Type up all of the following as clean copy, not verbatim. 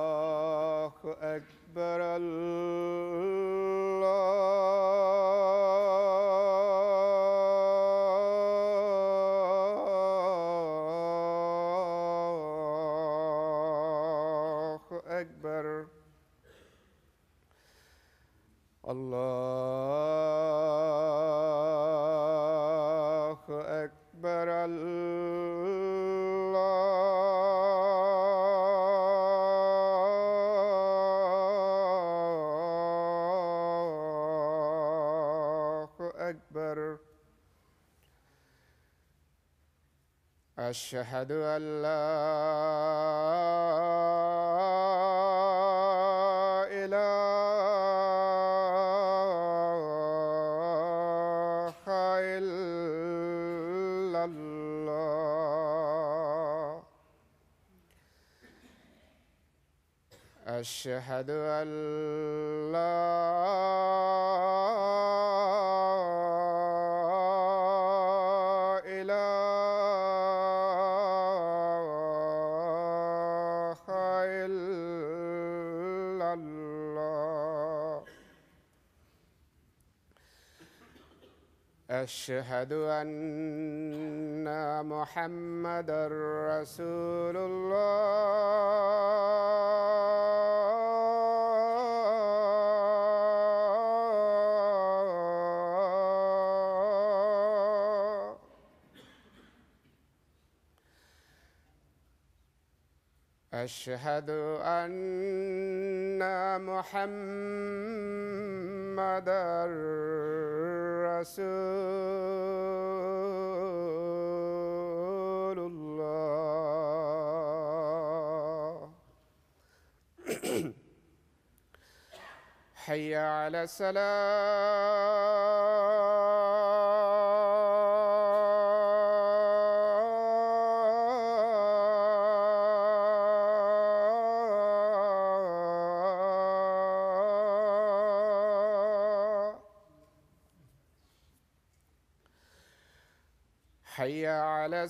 الله أكبر الله أكبر الله أكبر أشهد أن لا إله إلا الله أشهد أن لا أشهد أن محمدًا رسول الله أشهد أن محمدًا رسول الله حي على حي على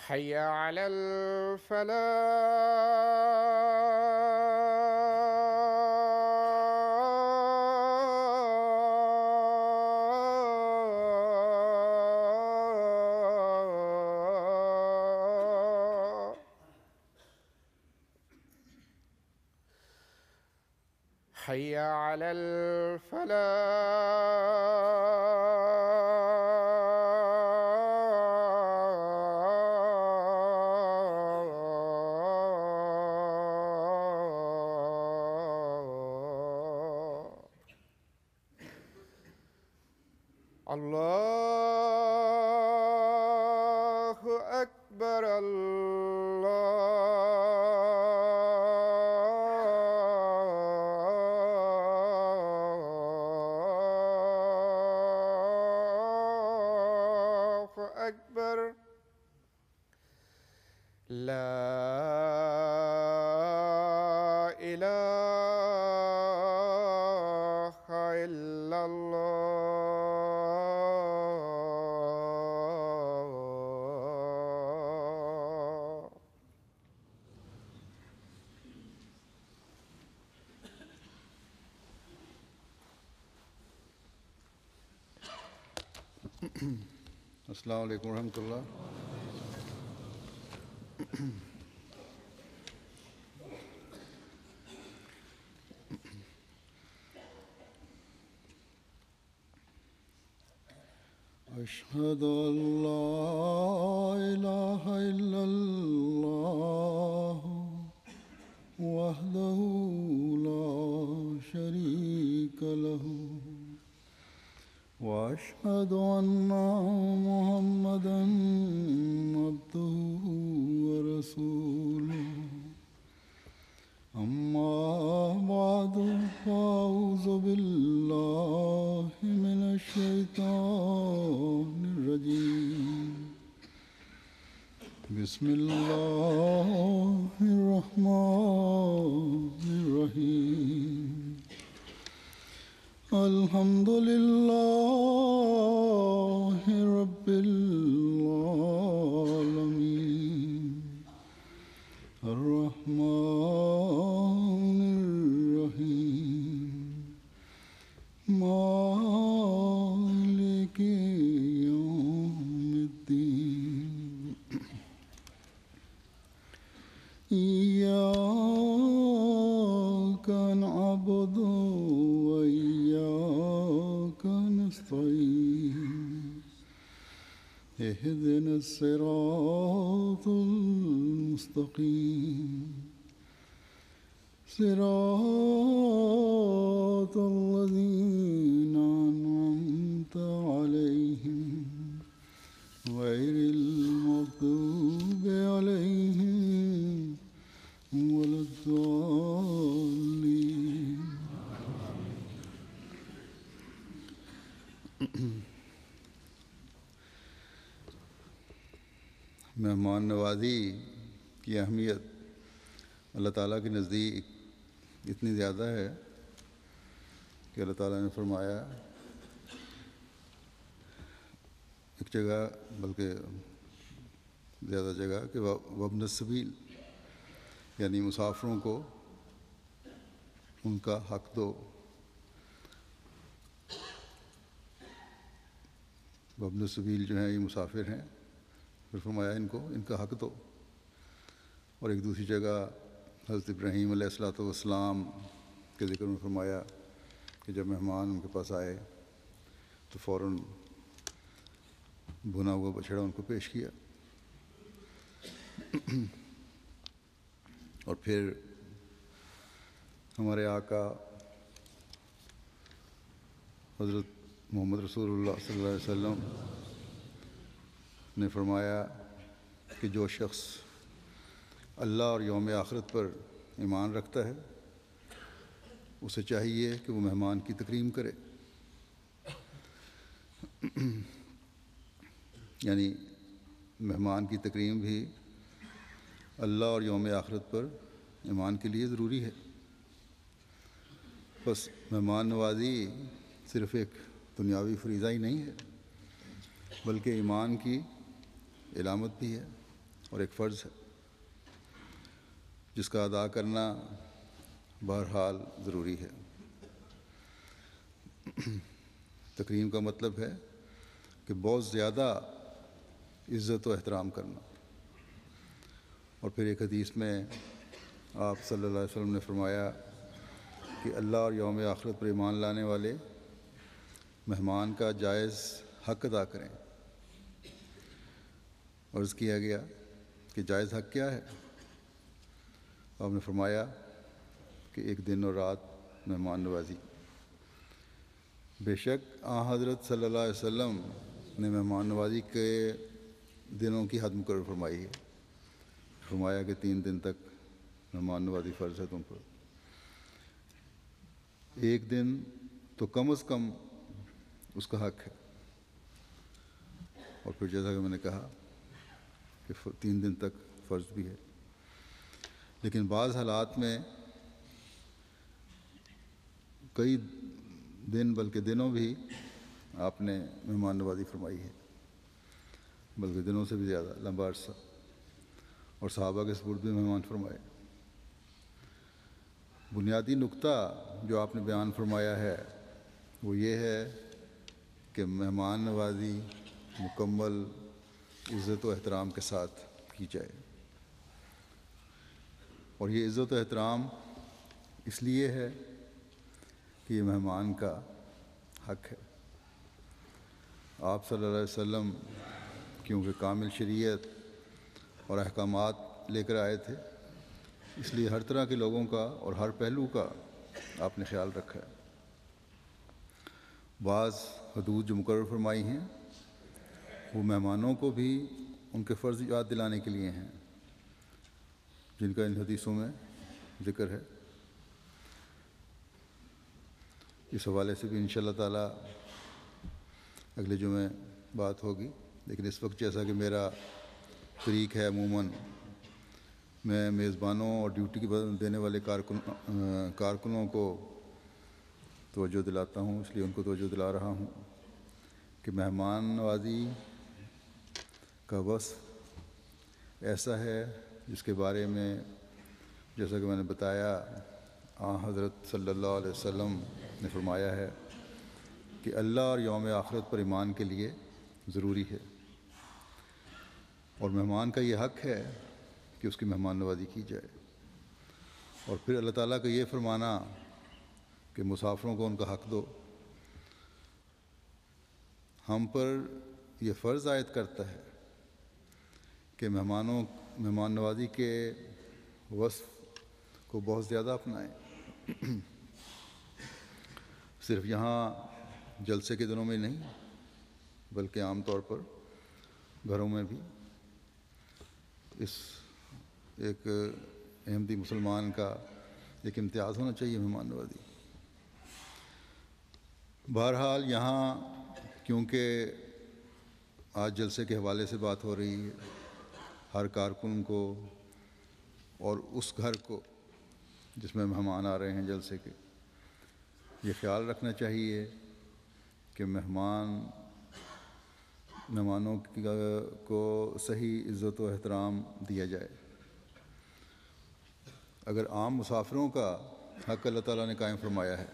حي على الفلاح حي على الفلاح الله أكبر الله أكبر لا إله إلا الله السلام علیکم ورحمۃ اللہ. أشهد أن لا إله إلا الله وحده لا شريك وأشهد أن محمدا عبده ورسوله أما بعد فأعوذ بالله من الشيطان الرجيم بسم الله الرحمن الرحيم الحمد لله رب العالمين الرحمن الرحيم مالك يوم الدين إياك نعبد وإياك نستعين اهدنا الصراط المستقيم صراط الذين أنعمت عليهم غير المغضوب عليهم ولا الضالين مہمان نوازی کی اہمیت اللہ تعالیٰ کے نزدیک اتنی زیادہ ہے کہ اللہ تعالیٰ نے فرمایا ایک جگہ بلکہ زیادہ جگہ کہ وابن السبیل یعنی مسافروں کو ان کا حق دو. وابن السبیل جو ہیں یہ مسافر ہیں، پھر فرمایا ان کو ان کا حق دو. اور ایک دوسری جگہ حضرت ابراہیم علیہ الصلوۃ والسلام کے ذکر میں فرمایا کہ جب مہمان ان کے پاس آئے تو فوراً بھنا ہوا بچھڑا ان کو پیش کیا. اور پھر ہمارے آقا حضرت محمد رسول اللہ صلی اللہ علیہ وسلم نے فرمایا کہ جو شخص اللہ اور یوم آخرت پر ایمان رکھتا ہے اسے چاہیے کہ وہ مہمان کی تکریم کرے. یعنی مہمان کی تکریم بھی اللہ اور یوم آخرت پر ایمان کے لیے ضروری ہے. بس مہمان نوازی صرف ایک دنیاوی فریضہ ہی نہیں ہے بلکہ ایمان کی علامت بھی ہے اور ایک فرض ہے جس کا ادا کرنا بہرحال ضروری ہے. تکریم کا مطلب ہے کہ بہت زیادہ عزت و احترام کرنا. اور پھر ایک حدیث میں آپ صلی اللہ علیہ وسلم نے فرمایا کہ اللہ اور یوم آخرت پر ایمان لانے والے مہمان کا جائز حق ادا کریں. عرض کیا گیا کہ جائز حق کیا ہے؟ آپ نے فرمایا کہ ایک دن اور رات مہمان نوازی. بے شک حضرت صلی اللہ علیہ وسلم نے مہمان نوازی کے دنوں کی حد مقرر فرمائی ہے. فرمایا کہ 3 دن تک مہمان نوازی فرض ہے تم پر. ایک دن تو کم از کم اس کا حق ہے. اور پھر جیسا کہ میں نے کہا کہ 3 دن تک فرض بھی ہے. لیکن بعض حالات میں کئی دن بلکہ دنوں بھی آپ نے مہمان نوازی فرمائی ہے، بلکہ دنوں سے بھی زیادہ لمبا عرصہ. اور صحابہ کے سپرد بھی مہمان فرمائے. بنیادی نقطہ جو آپ نے بیان فرمایا ہے وہ یہ ہے کہ مہمان نوازی مکمل عزت و احترام کے ساتھ کی جائے. اور یہ عزت و احترام اس لیے ہے کہ یہ مہمان کا حق ہے. آپ صلی اللہ علیہ وسلم کیونکہ کامل شریعت اور احکامات لے کر آئے تھے، اس لیے ہر طرح کے لوگوں کا اور ہر پہلو کا آپ نے خیال رکھا ہے. بعض حدود جو مقرر فرمائی ہیں وہ مہمانوں کو بھی ان کے فرض یاد دلانے کے لیے ہیں، جن کا ان حدیثوں میں ذکر ہے۔ اس حوالے سے بھی انشاءاللہ تعالیٰ اگلے جمعے بات ہوگی، لیکن اس وقت جیسا کہ میرا طریق ہے، عموماً میں میزبانوں اور ڈیوٹی دینے والے کارکنوں کو توجہ دلاتا ہوں، اس لیے ان کو توجہ دلا رہا ہوں کہ مہمان نوازی کا وصف ایسا ہے جس کے بارے میں جیسا کہ میں نے بتایا حضرت صلی اللہ علیہ وسلم نے فرمایا ہے کہ اللہ اور یوم آخرت پر ایمان کے لیے ضروری ہے، اور مہمان کا یہ حق ہے کہ اس کی مہمان نوازی کی جائے۔ اور پھر اللہ تعالیٰ کا یہ فرمانا کہ مسافروں کو ان کا حق دو، ہم پر یہ فرض عائد کرتا ہے کہ مہمان نوازی کے وصف کو بہت زیادہ اپنائیں، صرف یہاں جلسے کے دنوں میں نہیں بلکہ عام طور پر گھروں میں بھی۔ اس ایک احمدی مسلمان کا ایک امتیاز ہونا چاہیے مہمان نوازی۔ بہرحال یہاں کیونکہ آج جلسے کے حوالے سے بات ہو رہی ہے، ہر کارکن کو اور اس گھر کو جس میں مہمان آ رہے ہیں جلسے کے، یہ خیال رکھنا چاہیے کہ مہمانوں کو صحیح عزت و احترام دیا جائے۔ اگر عام مسافروں کا حق اللہ تعالیٰ نے قائم فرمایا ہے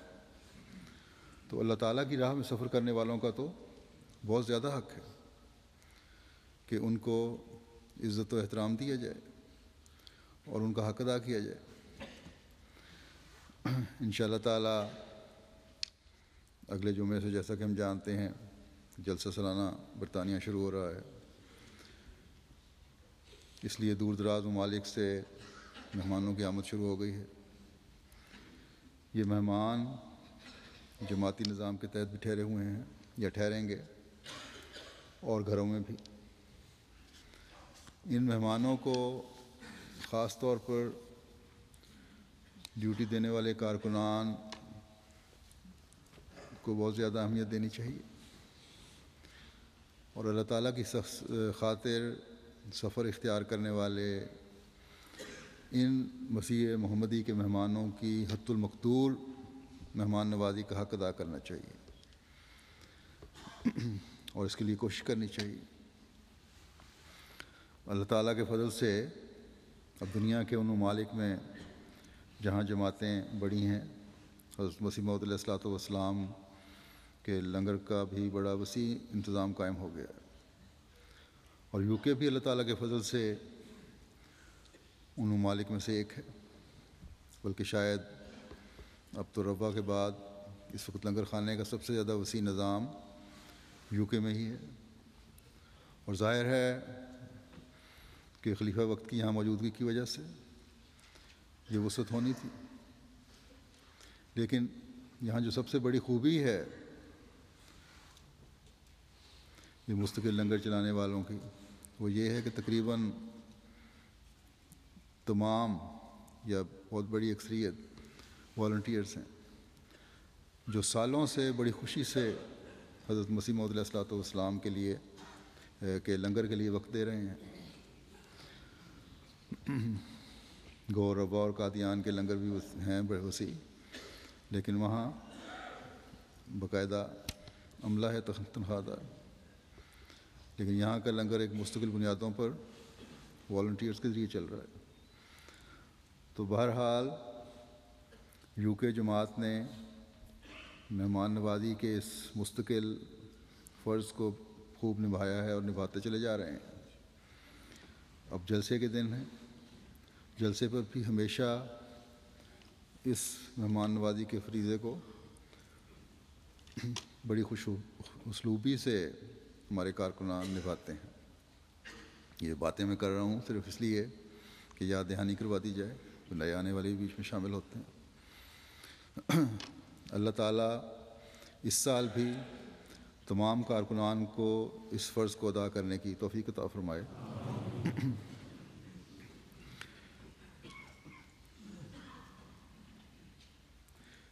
تو اللہ تعالیٰ کی راہ میں سفر کرنے والوں کا تو بہت زیادہ حق ہے کہ ان کو عزت و احترام دیا جائے اور ان کا حق ادا کیا جائے۔ انشاءاللہ تعالیٰ اگلے جمعے سے جیسا کہ ہم جانتے ہیں جلسہ سالانہ برطانیہ شروع ہو رہا ہے، اس لیے دور دراز ممالک سے مہمانوں کی آمد شروع ہو گئی ہے۔ یہ مہمان جماعتی نظام کے تحت بھی ٹھہرے ہوئے ہیں یا ٹھہریں گے، اور گھروں میں بھی۔ ان مہمانوں کو خاص طور پر ڈیوٹی دینے والے کارکنان کو بہت زیادہ اہمیت دینی چاہیے، اور اللہ تعالیٰ کی خاطر سفر اختیار کرنے والے ان مسیح محمدی کے مہمانوں کی حت المقدور مہمان نوازی کا حق ادا کرنا چاہیے اور اس کے لیے کوشش کرنی چاہیے۔ اللہ تعالیٰ کے فضل سے اب دنیا کے ان ممالک میں جہاں جماعتیں بڑی ہیں، حضرت مسیح موعود علیہ الصلوۃ والسلام کے لنگر کا بھی بڑا وسیع انتظام قائم ہو گیا ہے، اور یو کے بھی اللہ تعالیٰ کے فضل سے ان ممالک میں سے ایک ہے، بلکہ شاید اب تو ربا کے بعد اس وقت لنگر خانے کا سب سے زیادہ وسیع نظام یو کے میں ہی ہے، اور ظاہر ہے کہ خلیفہ وقت کی یہاں موجودگی کی وجہ سے یہ وسعت ہونی تھی۔ لیکن یہاں جو سب سے بڑی خوبی ہے یہ مستقل لنگر چلانے والوں کی، وہ یہ ہے کہ تقریباً تمام یا بہت بڑی اکثریت والنٹیئرس ہیں جو سالوں سے بڑی خوشی سے حضرت مسیح موعود علیہ الصلوۃ والسلام کے لیے کہ لنگر کے لیے وقت دے رہے ہیں۔ گور ربا اور قادیان کے لنگر بھی ہیں بڑے وسیع، لیکن وہاں باقاعدہ عملہ ہے تنخواہ دار، لیکن یہاں کا لنگر ایک مستقل بنیادوں پر والنٹیئرس کے ذریعے چل رہا ہے۔ تو بہرحال یو کے جماعت نے مہمان نوازی کے اس مستقل فرض کو خوب نبھایا ہے اور نبھاتے چلے جا رہے ہیں۔ اب جلسے کے دن ہیں، جلسے پر بھی ہمیشہ اس مہمان نوازی کے فریضے کو بڑی خوش اسلوبی سے ہمارے کارکنان نبھاتے ہیں۔ یہ باتیں میں کر رہا ہوں صرف اس لیے کہ یاد دہانی کروا دی جائے، نئے آنے والے بیچ میں شامل ہوتے ہیں۔ اللہ تعالیٰ اس سال بھی تمام کارکنان کو اس فرض کو ادا کرنے کی توفیق عطا فرمائے۔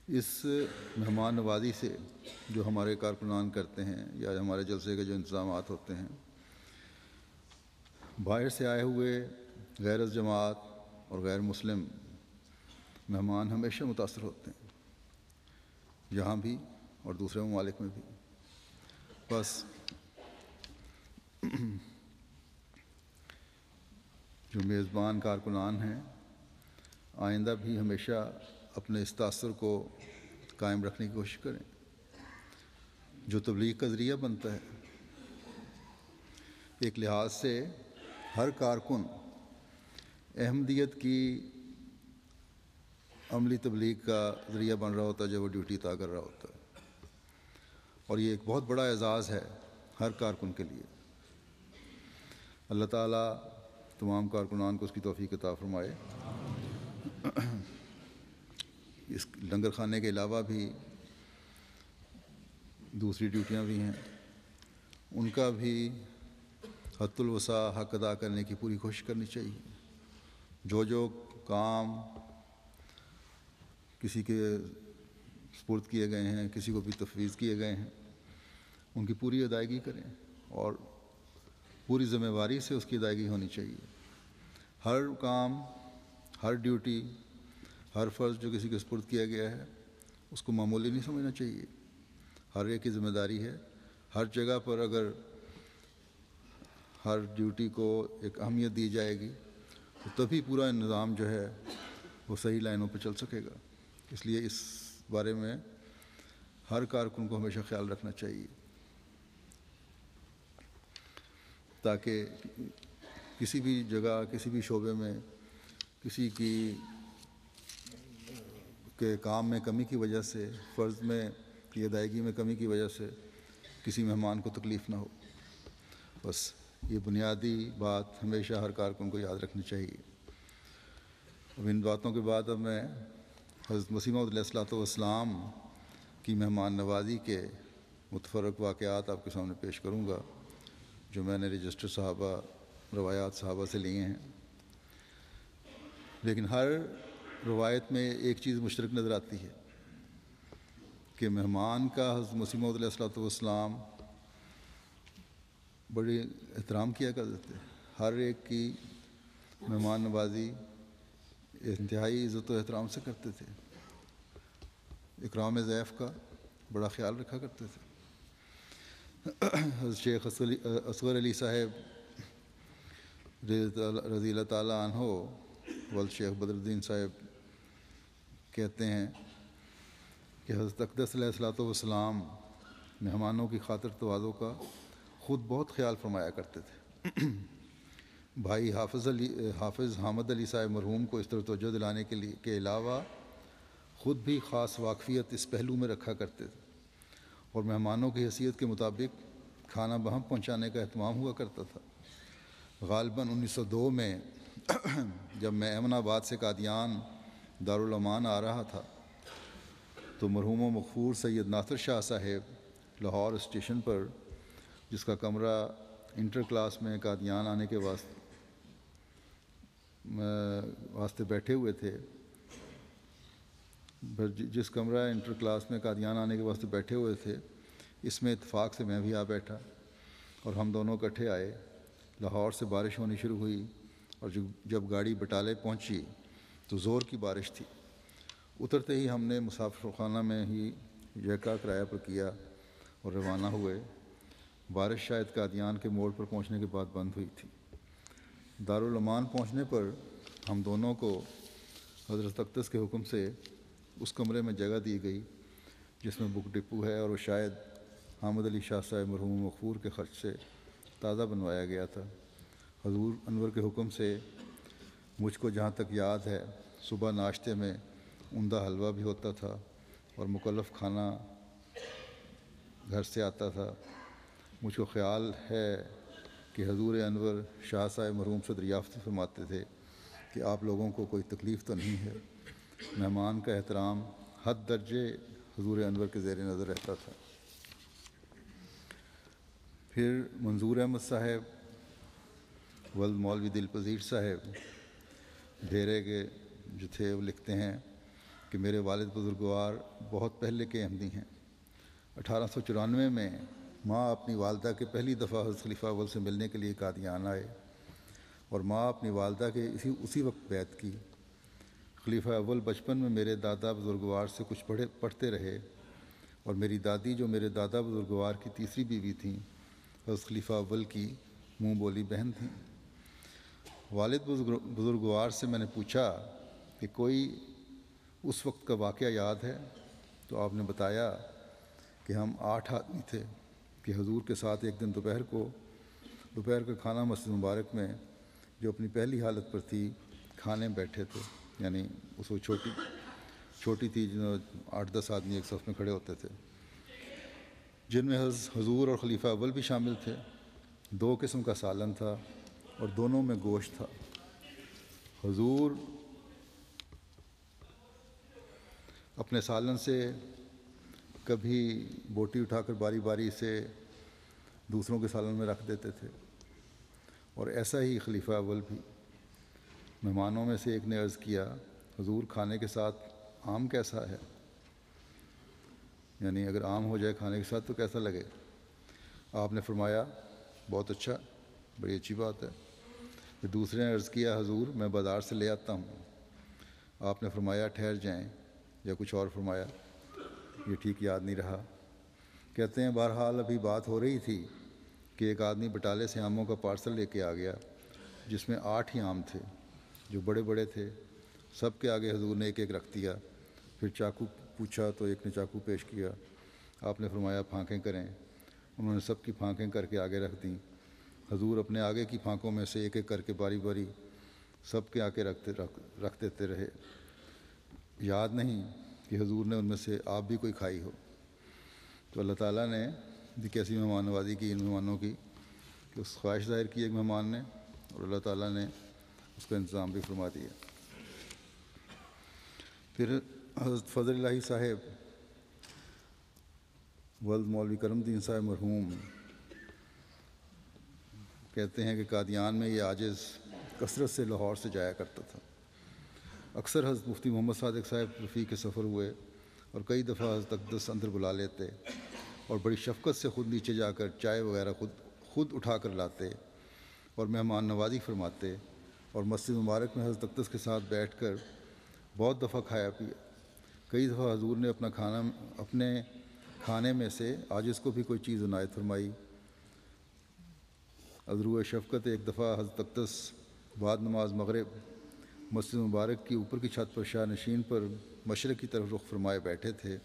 اس مہمان نوازی سے جو ہمارے کارکنان کرتے ہیں یا ہمارے جلسے کے جو انتظامات ہوتے ہیں، باہر سے آئے ہوئے غیر جماعت اور غیر مسلم مہمان ہمیشہ متاثر ہوتے ہیں، یہاں بھی اور دوسرے ممالک میں بھی۔ بس جو میزبان کارکنان ہیں آئندہ بھی ہمیشہ اپنے اس تاثر کو قائم رکھنے کی کوشش کریں جو تبلیغ کا ذریعہ بنتا ہے۔ ایک لحاظ سے ہر کارکن احمدیت کی عملی تبلیغ کا ذریعہ بن رہا ہوتا ہے جب وہ ڈیوٹی ادا کر رہا ہوتا ہے، اور یہ ایک بہت بڑا اعزاز ہے ہر کارکن کے لیے۔ اللہ تعالیٰ تمام کارکنان کو اس کی توفیق عطا فرمائے۔ اس لنگر خانے کے علاوہ بھی دوسری ڈیوٹیاں بھی ہیں، ان کا بھی حد الوسع حق ادا کرنے کی پوری کوشش کرنی چاہیے۔ جو کام کسی کے سپرد کیے گئے ہیں، کسی کو بھی تفویض کیے گئے ہیں، ان کی پوری ادائیگی کریں اور پوری ذمہ داری سے اس کی ادائیگی ہونی چاہیے۔ ہر کام، ہر ڈیوٹی، ہر فرض جو کسی کے سپرد کیا گیا ہے اس کو معمولی نہیں سمجھنا چاہیے، ہر ایک کی ذمہ داری ہے۔ ہر جگہ پر اگر ہر ڈیوٹی کو ایک اہمیت دی جائے گی تو تبھی پورا نظام جو ہے وہ صحیح لائنوں پہ چل سکے گا۔ اس لیے اس بارے میں ہر کارکن کو ہمیشہ خیال رکھنا چاہیے تاکہ کسی بھی جگہ، کسی بھی شعبے میں کسی کے کام میں کمی کی وجہ سے، فرض میں کی ادائیگی میں کمی کی وجہ سے کسی مہمان کو تکلیف نہ ہو۔ بس یہ بنیادی بات ہمیشہ ہر کارکن کو یاد رکھنی چاہیے۔ اب ان باتوں کے بعد اب میں حضرت مسیح موعود علیہ الصلوۃ والسلام کی مہمان نوازی کے متفرق واقعات آپ کے سامنے پیش کروں گا جو میں نے رجسٹر صحابہ، روایات صحابہ سے لیے ہیں۔ لیکن ہر روایت میں ایک چیز مشترک نظر آتی ہے کہ مہمان کا حضرت مسیح موعود علیہ الصلوۃ والسلام بڑی احترام کیا کرتے تھے۔ ہر ایک کی مہمان نوازی انتہائی عزت و احترام سے کرتے تھے، اکرام ضیف کا بڑا خیال رکھا کرتے تھے۔ حضرت شیخ اصغر علی صاحب رضی اللہ تعالیٰ عنہ والد شیخ بدر الدین صاحب کہتے ہیں کہ حضرت اقدس علیہ الصلوۃ والسلام مہمانوں کی خاطر تواضع کا خود بہت خیال فرمایا کرتے تھے۔ بھائی حافظ حامد علی صاحب مرحوم کو اس طرح توجہ دلانے کے علاوہ خود بھی خاص واقفیت اس پہلو میں رکھا کرتے تھے اور مہمانوں کی حیثیت کے مطابق کھانا بہم پہنچانے کا اہتمام ہوا کرتا تھا۔ غالباً 1902 میں جب میں ایمن آباد سے قادیان دارالامان آ رہا تھا تو مرحوم و مغفور سید ناصر شاہ صاحب لاہور اسٹیشن پر، جس کا کمرہ انٹر کلاس میں قادیان آنے کے واسطے بیٹھے ہوئے تھے، جس کمرہ انٹر کلاس میں قادیان آنے کے واسطے بیٹھے ہوئے تھے، اس میں اتفاق سے میں بھی آ بیٹھا اور ہم دونوں اکٹھے آئے۔ لاہور سے بارش ہونی شروع ہوئی اور جب گاڑی بٹالے پہنچی تو زور کی بارش تھی۔ اترتے ہی ہم نے مسافر خانہ میں ہی یکا کرایہ پر کیا اور روانہ ہوئے۔ بارش شاید قادیان کے موڑ پر پہنچنے کے بعد بند ہوئی تھی۔ دارالامان پہنچنے پر ہم دونوں کو حضرت اقدس کے حکم سے اس کمرے میں جگہ دی گئی جس میں بک ڈپو ہے، اور وہ شاید حامد علی شاہ صاحب مرحوم مغفور کے خرچ سے تازہ بنوایا گیا تھا۔ حضور انور کے حکم سے مجھ کو جہاں تک یاد ہے صبح ناشتے میں عمدہ حلوہ بھی ہوتا تھا اور مکلف کھانا گھر سے آتا تھا۔ مجھ کو خیال ہے کہ حضور انور شاہ صاحب مرحوم سے دریافت فرماتے تھے کہ آپ لوگوں کو کوئی تکلیف تو نہیں ہے۔ مہمان کا احترام حد درجے حضور انور کے زیر نظر رہتا تھا۔ پھر منظور احمد صاحب، ولد مولوی دل پذیر صاحب ڈھیرے کے جو تھے، وہ لکھتے ہیں کہ میرے والد بزرگوار بہت پہلے کے احمدی ہیں۔ 1894 میں ماں اپنی والدہ کے پہلی دفعہ حضرت خلیفہ اول سے ملنے کے لیے قادیان آئے، اور ماں اپنی والدہ کے اسی وقت بیعت کی۔ خلیفہ اول بچپن میں میرے دادا بزرگوار سے کچھ پڑھتے رہے، اور میری دادی جو میرے دادا بزرگوار کی تیسری بیوی تھیں، حضرت خلیفہ اول کی منہ بولی بہن تھیں۔ والد بزرگوار سے میں نے پوچھا کہ کوئی اس وقت کا واقعہ یاد ہے؟ تو آپ نے بتایا کہ ہم 8 آدمی تھے کہ حضور کے ساتھ ایک دن دوپہر کا کھانا مسجد مبارک میں، جو اپنی پہلی حالت پر تھی، کھانے بیٹھے تھے۔ یعنی اس وقت چھوٹی تھی، 8-10 آدمی ایک صف میں کھڑے ہوتے تھے، جن میں حضور اور خلیفہ اول بھی شامل تھے۔ 2 قسم کا سالن تھا اور دونوں میں گوشت تھا۔ حضور اپنے سالن سے کبھی بوٹی اٹھا کر باری باری سے دوسروں کے سالن میں رکھ دیتے تھے، اور ایسا ہی خلیفہ اول بھی۔ مہمانوں میں سے ایک نے عرض کیا، حضور کھانے کے ساتھ آم کیسا ہے؟ یعنی اگر آم ہو جائے کھانے کے ساتھ تو کیسا لگے؟ آپ نے فرمایا، بہت اچھا، بڑی اچھی بات ہے۔ پھر دوسرے نے عرض کیا، حضور میں بازار سے لے آتا ہوں۔ آپ نے فرمایا، ٹھہر جائیں، یا کچھ اور فرمایا، یہ ٹھیک یاد نہیں رہا۔ کہتے ہیں بہرحال ابھی بات ہو رہی تھی کہ ایک آدمی بٹالے سے آموں کا پارسل لے کے آ گیا، جس میں 8 ہی آم تھے جو بڑے بڑے تھے۔ سب کے آگے حضور نے ایک ایک رکھ دیا۔ پھر چاقو پوچھا تو ایک نے چاقو پیش کیا۔ آپ نے فرمایا، پھانکیں کریں۔ انہوں نے سب کی پھانکیں کر کے آگے رکھ دیں۔ حضور اپنے آگے کی پھانکوں میں سے ایک ایک کر کے باری باری سب کے آگے رکھ دیتے رہے۔ یاد نہیں کہ حضور نے ان میں سے آپ بھی کوئی کھائی ہو۔ تو اللہ تعالیٰ نے بھی کیسی مہمان نوازی کی ان مہمانوں کی، کہ اس خواہش ظاہر کی ایک مہمان نے، اور اللہ تعالیٰ نے اس کا انتظام بھی فرما دیا۔ پھر حضرت فضل الہی صاحب، ولد مولوی کرم الدین صاحب مرحوم، کہتے ہیں کہ قادیان میں یہ عاجز کثرت سے لاہور سے جایا کرتا تھا۔ اکثر حضرت مفتی محمد صادق صاحب رفیق کے سفر ہوئے، اور کئی دفعہ حضرت اقدس اندر بلا لیتے، اور بڑی شفقت سے خود نیچے جا کر چائے وغیرہ خود اٹھا کر لاتے، اور مہمان نوازی فرماتے، اور مسجد مبارک میں حضرت اقدس کے ساتھ بیٹھ کر بہت دفعہ کھایا پیا۔ کئی دفعہ حضور نے اپنے کھانے میں سے عاجز کو بھی کوئی چیز عنایت فرمائی۔ از روئے شفقت ایک دفعہ حضرت اقدس بعد نماز مغرب مسجد مبارک کی اوپر کی چھت پر شاہ نشین پر مشرق کی طرف رخ فرمائے بیٹھے تھے،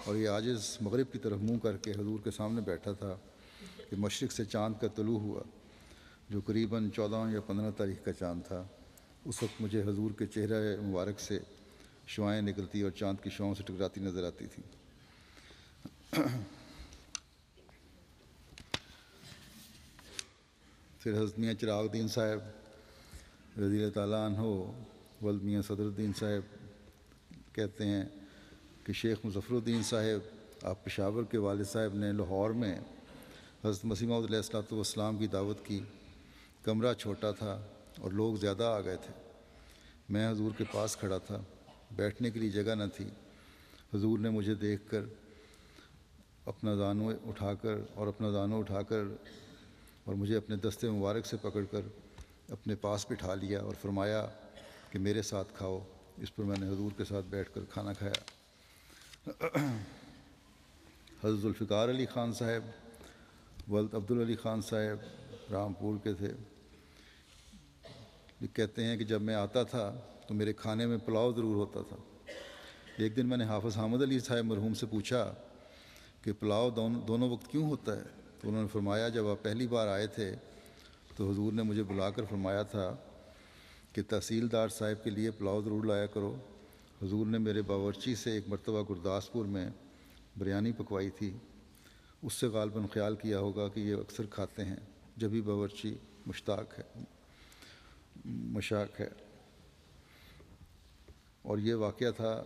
اور یہ عاجز مغرب کی طرف منہ کر کے حضور کے سامنے بیٹھا تھا کہ مشرق سے چاند کا طلوع ہوا، جو قریباً 14 یا 15 تاریخ کا چاند تھا۔ اس وقت مجھے حضور کے چہرہ مبارک سے شعائیں نکلتی اور چاند کی شعاؤں سے ٹکراتی نظر آتی تھیں۔ پھر حضرت میاں چراغ الدین صاحب رضی اللہ تعالیٰ عنہ، ولد میاں صدر الدین صاحب، کہتے ہیں کہ شیخ مظفر الدین صاحب آپ پشاور کے والد صاحب نے لاہور میں حضرت مسیح موعود علیہ الصلوۃ والسلام کی دعوت کی۔ کمرہ چھوٹا تھا اور لوگ زیادہ آ گئے تھے۔ میں حضور کے پاس کھڑا تھا، بیٹھنے کے لیے جگہ نہ تھی۔ حضور نے مجھے دیکھ کر اپنا زانو اٹھا کر اور مجھے اپنے دستے مبارک سے پکڑ کر اپنے پاس بٹھا لیا اور فرمایا کہ میرے ساتھ کھاؤ۔ اس پر میں نے حضور کے ساتھ بیٹھ کر کھانا کھایا۔ حضرت ذوالفقار علی خان صاحب، ولد عبدالعلی خان صاحب، رامپور کے تھے، یہ کہتے ہیں کہ جب میں آتا تھا تو میرے کھانے میں پلاؤ ضرور ہوتا تھا۔ ایک دن میں نے حافظ حامد علی صاحب مرحوم سے پوچھا کہ پلاؤ دونوں وقت کیوں ہوتا ہے؟ تو انہوں نے فرمایا، جب آپ پہلی بار آئے تھے تو حضور نے مجھے بلا کر فرمایا تھا کہ تحصیلدار صاحب کے لیے پلاؤ ضرور لایا کرو۔ حضور نے میرے باورچی سے ایک مرتبہ گرداسپور میں بریانی پکوائی تھی، اس سے غالباً خیال کیا ہوگا کہ یہ اکثر کھاتے ہیں جب بھی باورچی مشاق ہے، اور یہ واقعہ تھا،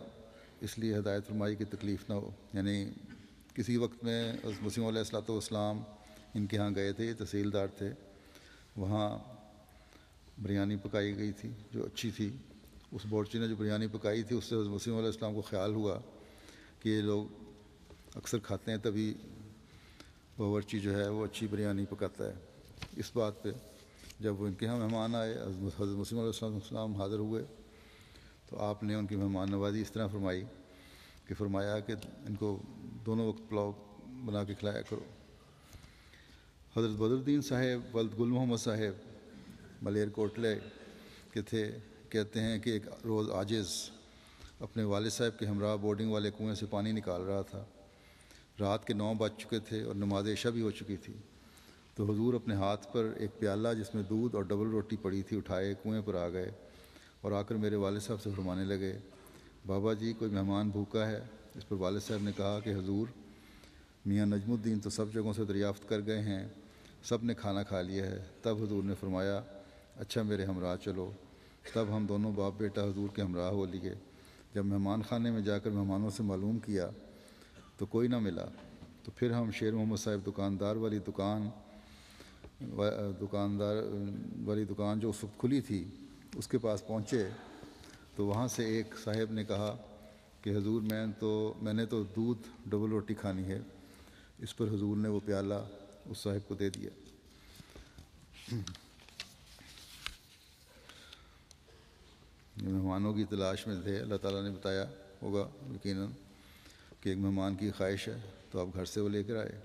اس لیے ہدایت فرمائی کی تکلیف نہ ہو۔ یعنی کسی وقت میں حضرت مسیح علیہ الصلوۃ والسلام ان کے ہاں گئے تھے، یہ تحصیلدار تھے، وہاں بریانی پکائی گئی تھی جو اچھی تھی۔ اس بورچی نے جو بریانی پکائی تھی اس سے حضرت مسیح علیہ السلام کو خیال ہوا کہ یہ لوگ اکثر کھاتے ہیں، تبھی باورچی جو ہے وہ اچھی بریانی پکاتا ہے۔ اس بات پہ جب وہ ان کے یہاں مہمان آئے، حضرت مسیح علیہ السلام حاضر ہوئے تو آپ نے ان کی مہمان نوازی اس طرح فرمائی کہ فرمایا کہ ان کو دونوں وقت پلاؤ بنا کے کھلایا کرو۔ حضرت بدر الدین صاحب ولد گل محمد صاحب ملیر کوٹلے کے تھے، کہتے ہیں کہ ایک روز عاجز اپنے والد صاحب کے ہمراہ بورڈنگ والے کنویں سے پانی نکال رہا تھا۔ رات کے 9 بج چکے تھے اور نماز عشاء بھی ہو چکی تھی، تو حضور اپنے ہاتھ پر ایک پیالہ جس میں دودھ اور ڈبل روٹی پڑی تھی اٹھائے کنویں پر آ گئے اور آ کر میرے والد صاحب سے فرمانے لگے، بابا جی کوئی مہمان بھوکا ہے؟ اس پر والد صاحب نے کہا کہ حضور میاں نجم الدین تو سب جگہوں سے دریافت کر گئے ہیں، سب نے کھانا کھا لیا ہے۔ تب حضور نے فرمایا اچھا میرے ہمراہ چلو۔ تب ہم دونوں باپ بیٹا حضور کے ہمراہ ہو لیے۔ جب مہمان خانے میں جا کر مہمانوں سے معلوم کیا تو کوئی نہ ملا، تو پھر ہم شیر محمد صاحب دکاندار والی دکان جو اس وقت کھلی تھی اس کے پاس پہنچے تو وہاں سے ایک صاحب نے کہا کہ حضور میں نے تو دودھ ڈبل روٹی کھانی ہے۔ اس پر حضور نے وہ پیالہ اس صاحب کو دے دیا۔ مہمانوں کی تلاش میں تھے، اللہ تعالیٰ نے بتایا ہوگا یقیناً کہ ایک مہمان کی خواہش ہے تو آپ گھر سے وہ لے کر آئے۔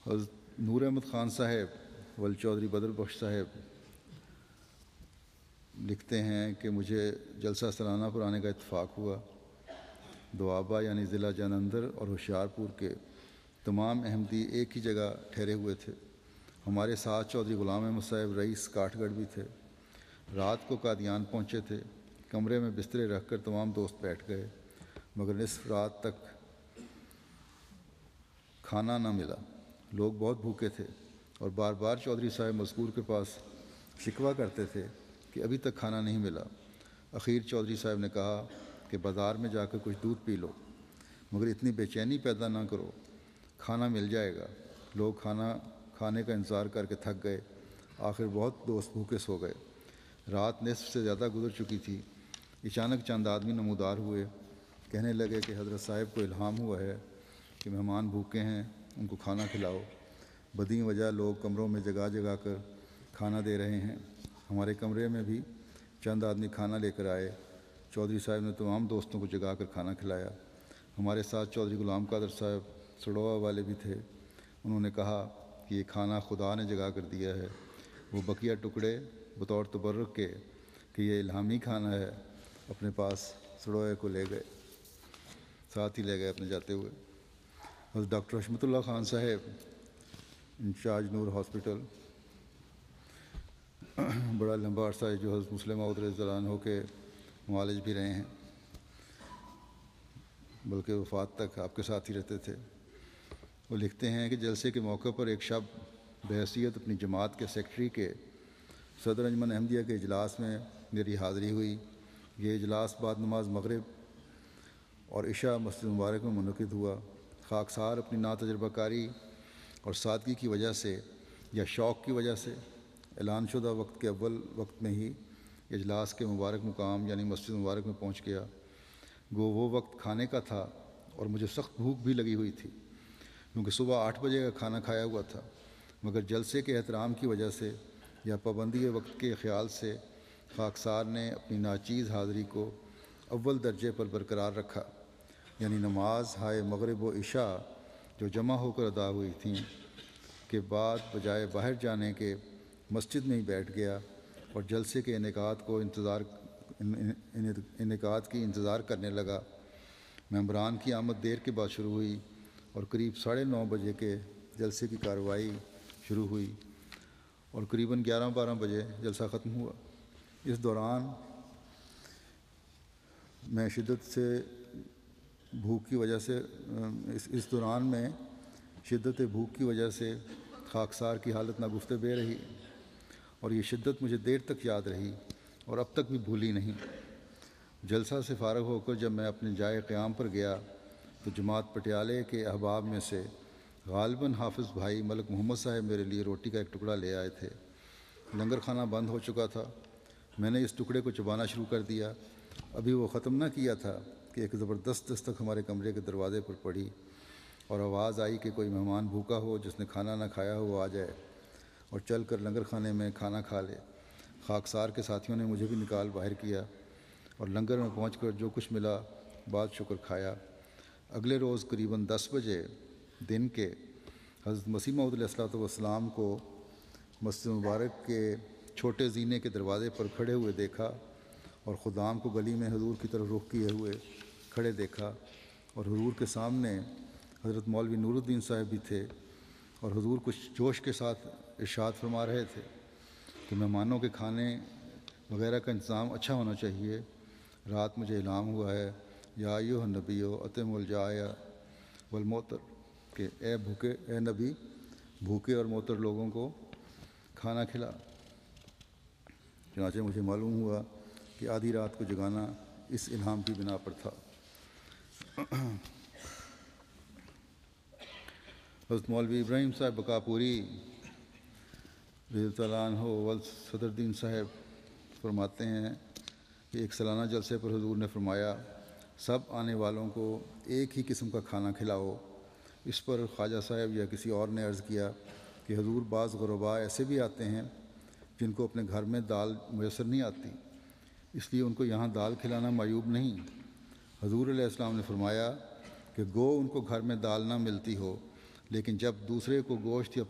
حضرت نور احمد خان صاحب ول چودھری بدر بخش صاحب لکھتے ہیں کہ مجھے جلسہ سالانہ پر آنے کا اتفاق ہوا۔ دوابہ یعنی ضلع جالندھر اور ہوشیارپور کے تمام احمدی ایک ہی جگہ ٹھہرے ہوئے تھے۔ ہمارے ساتھ چودھری غلام احمد صاحب رئیس کاٹھ گڑھ بھی تھے۔ رات کو قادیان پہنچے تھے۔ کمرے میں بسترے رکھ کر تمام دوست بیٹھ گئے، مگر نصف رات تک کھانا نہ ملا۔ لوگ بہت بھوکے تھے اور بار بار چودھری صاحب مذکور کے پاس شکوہ کرتے تھے کہ ابھی تک کھانا نہیں ملا۔ اخیر چودھری صاحب نے کہا کہ بازار میں جا کر کچھ دودھ پی لو، مگر اتنی بے چینی پیدا نہ کرو، کھانا مل جائے گا۔ لوگ کھانے کا انتظار کر کے تھک گئے۔ آخر بہت دوست بھوکے سو گئے۔ رات نصف سے زیادہ گزر چکی تھی۔ اچانک چند آدمی نمودار ہوئے، کہنے لگے کہ حضرت صاحب کو الہام ہوا ہے کہ مہمان بھوکے ہیں، ان کو کھانا کھلاؤ۔ بدیں وجہ لوگ کمروں میں جگا جگا کر کھانا دے رہے ہیں۔ ہمارے کمرے میں بھی چند آدمی کھانا لے کر آئے۔ چودھری صاحب نے تمام دوستوں کو جگا کر کھانا کھلایا۔ ہمارے ساتھ چودھری غلام قادر صاحب سڑوا والے بھی تھے۔ انہوں نے کہا کہ یہ کھانا خدا نے جگا کر دیا ہے۔ وہ بقیہ ٹکڑے بطور تبرک کے کہ یہ الہامی کھانا ہے اپنے پاس سڑوئے کو لے گئے، ساتھ ہی لے گئے اپنے جاتے ہوئے۔ حضرت ڈاکٹر حشمت اللہ خان صاحب انچارج نور ہاسپٹل بڑا لمبا عرصہ جو حضرت مسلم موعود رضی اللہ عنہ کے معالج بھی رہے ہیں، بلکہ وفات تک آپ کے ساتھ ہی رہتے تھے۔ وہ لکھتے ہیں کہ جلسے کے موقع پر ایک شب بحیثیت اپنی جماعت کے سیکرٹری کے صدر انجمن احمدیہ کے اجلاس میں میری حاضری ہوئی۔ یہ اجلاس بعد نماز مغرب اور عشاء مسجد مبارک میں منعقد ہوا۔ خاکسار اپنی ناتجربہ کاری اور سادگی کی وجہ سے یا شوق کی وجہ سے اعلان شدہ وقت کے اول وقت میں ہی اجلاس کے مبارک مقام یعنی مسجد مبارک میں پہنچ گیا۔ گو وہ وقت کھانے کا تھا اور مجھے سخت بھوک بھی لگی ہوئی تھی، کیونکہ صبح 8 بجے کا کھانا کھایا ہوا تھا، مگر جلسے کے احترام کی وجہ سے یا پابندی وقت کے خیال سے خاکسار نے اپنی ناچیز حاضری کو اول درجے پر برقرار رکھا، یعنی نماز ہائے مغرب و عشاء جو جمع ہو کر ادا ہوئی تھیں کے بعد بجائے باہر جانے کے مسجد میں ہی بیٹھ گیا اور جلسے کے انعقاد کی انتظار کرنے لگا۔ ممبران کی آمد دیر کے بعد شروع ہوئی اور قریب 9:30 بجے کے جلسے کی کارروائی شروع ہوئی اور قریباً 11-12 بجے جلسہ ختم ہوا۔ اس دوران میں شدت بھوک کی وجہ سے خاکسار کی حالت ناگفتہ بے رہی اور یہ شدت مجھے دیر تک یاد رہی اور اب تک بھی بھولی نہیں۔ جلسہ سے فارغ ہو کر جب میں اپنے جائے قیام پر گیا تو جماعت پٹیالے کے احباب میں سے غالباً حافظ بھائی ملک محمد صاحب میرے لیے روٹی کا ایک ٹکڑا لے آئے تھے۔ لنگر کھانا بند ہو چکا تھا۔ میں نے اس ٹکڑے کو چبانا شروع کر دیا۔ ابھی وہ ختم نہ کیا تھا کہ ایک زبردست دستک ہمارے کمرے کے دروازے پر پڑی اور آواز آئی کہ کوئی مہمان بھوکا ہو جس نے کھانا نہ کھایا ہو وہ آ جائے اور چل کر لنگر خانے میں کھانا کھا لے۔ خاکسار کے ساتھیوں نے مجھے بھی نکال باہر کیا اور لنگر میں پہنچ کر جو کچھ ملا بعد شکر کھایا۔ اگلے روز قریباً 10 بجے دن کے حضرت مسیح موعود علیہ الصلوۃ والسلام کو مسجد مبارک کے چھوٹے زینے کے دروازے پر کھڑے ہوئے دیکھا اور خدام کو گلی میں حضور کی طرف رخ کیے ہوئے کھڑے دیکھا، اور حضور کے سامنے حضرت مولوی نور الدین صاحب بھی تھے، اور حضور کچھ جوش کے ساتھ ارشاد فرما رہے تھے کہ مہمانوں کے کھانے وغیرہ کا انتظام اچھا ہونا چاہیے۔ رات مجھے الہام ہوا ہے یا ایھا النبی اطعموا الجائع والمعتر، کہ اے نبی بھوکے اور معتر لوگوں کو کھانا کھلا۔ چنانچہ مجھے معلوم ہوا کہ آدھی رات کو جگانا اس الہام کی بنا پر تھا۔ حضرت مولوی ابراہیم صاحب بقاپوری رضی اللہ تعالیٰ عنہ صدر الدین صاحب فرماتے ہیں کہ ایک سالانہ جلسے پر حضور نے فرمایا سب آنے والوں کو ایک ہی قسم کا کھانا کھلاؤ۔ اس پر خواجہ صاحب یا کسی اور نے عرض کیا کہ حضور بعض غرباء ایسے بھی آتے ہیں جن کو اپنے گھر میں دال میسر نہیں آتی، اس لیے ان کو یہاں دال کھلانا معیوب نہیں۔ حضور علیہ السلام نے فرمایا کہ گو ان کو گھر میں دال نہ ملتی ہو، لیکن جب دوسرے کو گوشت یا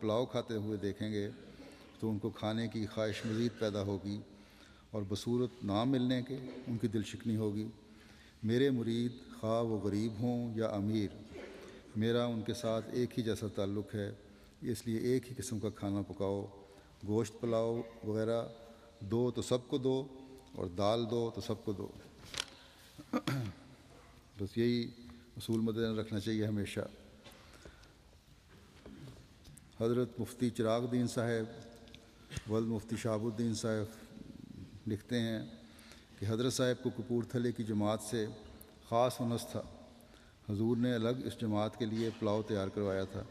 پلاؤ کھاتے ہوئے دیکھیں گے تو ان کو کھانے کی خواہش مزید پیدا ہوگی اور بصورت نہ ملنے کے ان کی دل شکنی ہوگی۔ میرے مرید خواہ وہ غریب ہوں یا امیر، میرا ان کے ساتھ ایک ہی جیسا تعلق ہے، اس لیے ایک ہی قسم کا کھانا پکاؤ۔ گوشت پلاؤ وغیرہ دو تو سب کو دو، اور دال دو تو سب کو دو۔ بس یہی اصول مد نظر رکھنا چاہیے ہمیشہ۔ حضرت مفتی چراغ الدین صاحب ولد مفتی شہاب الدین صاحب لکھتے ہیں کہ حضرت صاحب کو کپورتھلے کی جماعت سے خاص انس تھا۔ حضور نے الگ اس جماعت کے لیے پلاؤ تیار کروایا تھا۔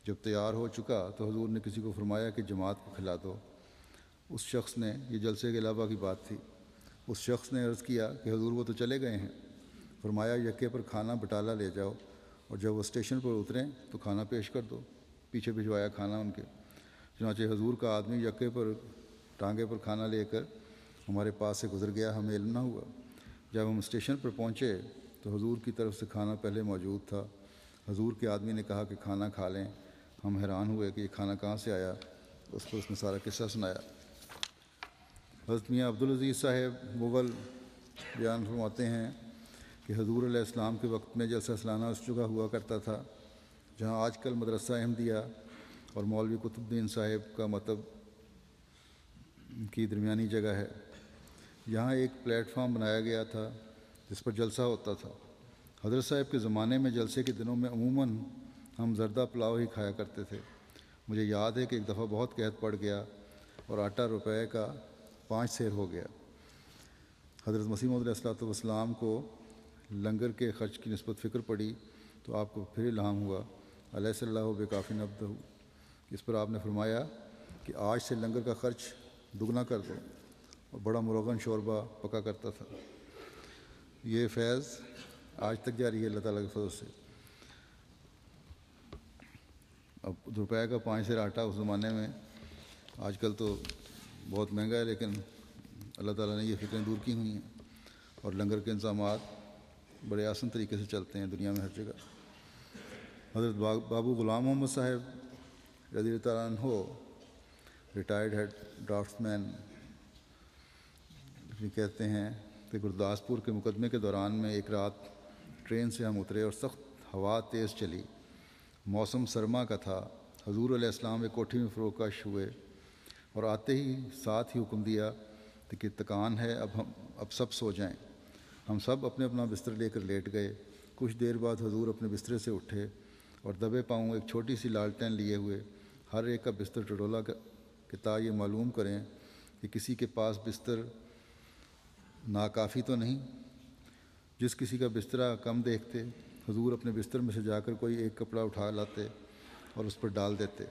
جب تیار ہو چکا تو حضور نے کسی کو فرمایا کہ جماعت کو کھلا دو۔ اس شخص نے، یہ جلسے کے علاوہ کی بات تھی، اس شخص نے عرض کیا کہ حضور وہ تو چلے گئے ہیں۔ فرمایا یکے پر کھانا بٹالہ لے جاؤ، اور جب وہ اسٹیشن پر اتریں تو کھانا پیش کر دو۔ پیچھے بھجوایا کھانا ان کے۔ چنانچہ حضور کا آدمی یکے پر ٹانگے پر کھانا لے کر ہمارے پاس سے گزر گیا، ہمیں علم نہ ہوا۔ جب ہم اسٹیشن پر پہنچے تو حضور کی طرف سے کھانا پہلے موجود تھا۔ حضور کے آدمی نے کہا کہ کھانا کھا لیں۔ ہم حیران ہوئے کہ یہ کھانا کہاں سے آیا، اس پر اس نے سارا قصہ سنایا۔ حضرت میاں عبدالعزیز صاحب مغل بیان فرماتے ہیں کہ حضور علیہ السلام کے وقت میں جلسہ سالانہ اس جگہ ہوا کرتا تھا جہاں آج کل مدرسہ احمدیہ اور مولوی قطب الدین صاحب کا مکتب کی درمیانی جگہ ہے۔ یہاں ایک پلیٹ فارم بنایا گیا تھا جس پر جلسہ ہوتا تھا۔ حضرت صاحب کے زمانے میں جلسے کے دنوں میں عموماً ہم زردہ پلاؤ ہی کھایا کرتے تھے۔ مجھے یاد ہے کہ ایک دفعہ بہت قحط پڑ گیا اور آٹا روپے کا 5 سیر ہو گیا۔ حضرت مسیح موعود علیہ الصلوۃ والسلام کو لنگر کے خرچ کی نسبت فکر پڑی تو آپ کو پھر الہام ہوا الیس اللہ بکافٍ عبدہ۔ اس پر آپ نے فرمایا کہ آج سے لنگر کا خرچ دگنا کر دو، اور بڑا مرغن شوربہ پکا کرتا تھا۔ یہ فیض آج تک جاری ہے اللہ تعالیٰ کے فضل سے۔ اب روپے کا 5 سیر آٹا اس زمانے میں، آج کل تو بہت مہنگا ہے، لیکن اللہ تعالیٰ نے یہ فکریں دور کی ہوئی ہیں، اور لنگر کے انتظامات بڑے آسان طریقے سے چلتے ہیں دنیا میں ہر جگہ۔ حضرت بابو غلام محمد صاحب رضی اللہ تعالیٰ عنہ ریٹائرڈ ہیڈ ڈرافٹس مین کہتے ہیں کہ گرداسپور کے مقدمے کے دوران میں ایک رات ٹرین سے ہم اترے اور سخت ہوا تیز چلی، موسم سرما کا تھا۔ حضور علیہ السلام ایک کوٹھی میں فروکش ہوئے اور آتے ہی ساتھ ہی حکم دیا کہ تکان ہے، اب سب سو جائیں۔ ہم سب اپنے اپنا بستر لے کر لیٹ گئے۔ کچھ دیر بعد حضور اپنے بسترے سے اٹھے اور دبے پاؤں ایک چھوٹی سی لالٹین لیے ہوئے ہر ایک کا بستر ٹٹولا کہ تا یہ معلوم کریں کہ کسی کے پاس بستر ناکافی تو نہیں۔ جس کسی کا بسترا کم دیکھتے حضور اپنے بستر میں سے جا کر کوئی ایک کپڑا اٹھا لاتے اور اس پر ڈال دیتے،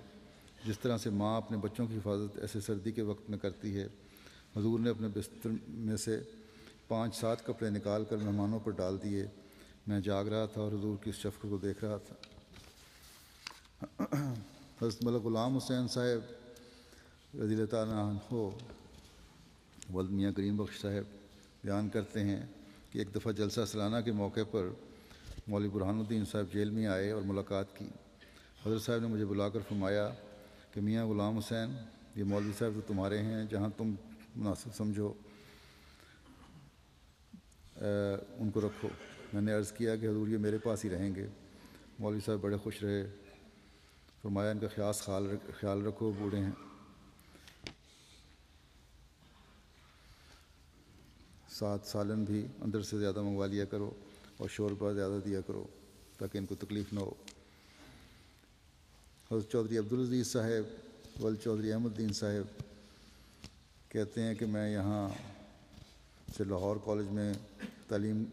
جس طرح سے ماں اپنے بچوں کی حفاظت ایسے سردی کے وقت میں کرتی ہے۔ حضور نے اپنے بستر میں سے 5-7 کپڑے نکال کر مہمانوں پر ڈال دیے۔ میں جاگ رہا تھا اور حضور کی اس شفقت کو دیکھ رہا تھا۔ حضرت ملک غلام حسین صاحب رضی اللہ تعالیٰ عنہ ولد میاں کریم بخش صاحب بیان کرتے ہیں کہ ایک دفعہ جلسہ سالانہ کے موقع پر مولوی برہان الدین صاحب جیل میں آئے اور ملاقات کی۔ حضرت صاحب نے مجھے بلا کر فرمایا کہ میاں غلام حسین، یہ مولوی صاحب تو تمہارے ہیں، جہاں تم مناسب سمجھو ان کو رکھو۔ میں نے عرض کیا کہ حضور یہ میرے پاس ہی رہیں گے۔ مولوی صاحب بڑے خوش رہے، فرمایا ان کا خیال رکھو، بوڑھے ہیں۔ 7 سالن بھی اندر سے زیادہ منگوا لیا کرو اور شوربہ زیادہ دیا کرو تاکہ ان کو تکلیف نہ ہو۔ حضرت چودھری عبدالعزیز صاحب ولد چودھری احمد الدین صاحب کہتے ہیں کہ میں یہاں سے لاہور کالج میں تعلیم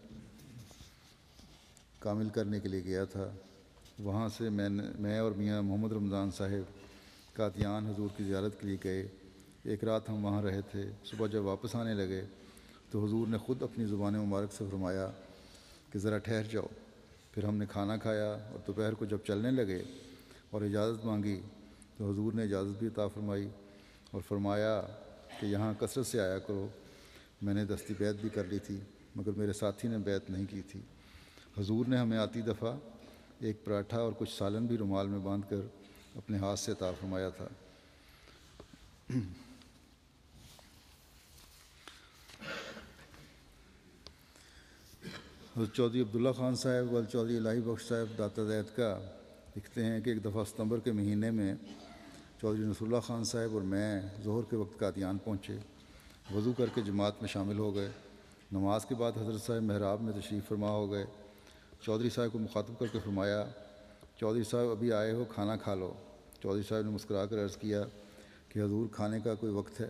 کامل کرنے کے لیے گیا تھا۔ وہاں سے میں اور میاں محمد رمضان صاحب قادیان حضور کی زیارت کے لیے گئے۔ ایک رات ہم وہاں رہے تھے۔ صبح جب واپس آنے لگے تو حضور نے خود اپنی زبان مبارک سے فرمایا کہ ذرا ٹھہر جاؤ۔ پھر ہم نے کھانا کھایا اور دوپہر کو جب چلنے لگے اور اجازت مانگی تو حضور نے اجازت بھی عطا فرمائی اور فرمایا کہ یہاں کثرت سے آیا کرو۔ میں نے دستی بیعت بھی کر لی تھی مگر میرے ساتھی نے بیعت نہیں کی تھی۔ حضور نے ہمیں آتی دفعہ ایک پراٹھا اور کچھ سالن بھی رومال میں باندھ کر اپنے ہاتھ سے عطا فرمایا تھا۔ حضرت چودھری عبداللہ خان صاحب ولد چودھری الہی بخش صاحب داتا زید کا لکھتے ہیں کہ ایک دفعہ ستمبر کے مہینے میں چودھری نصر اللہ خان صاحب اور میں ظہر کے وقت قادیان پہنچے۔ وضو کر کے جماعت میں شامل ہو گئے۔ نماز کے بعد حضرت صاحب محراب میں تشریف فرما ہو گئے۔ چودھری صاحب کو مخاطب کر کے فرمایا، چودھری صاحب ابھی آئے ہو، کھانا کھا لو۔ چودھری صاحب نے مسکرا کر عرض کیا کہ حضور کھانے کا کوئی وقت ہے؟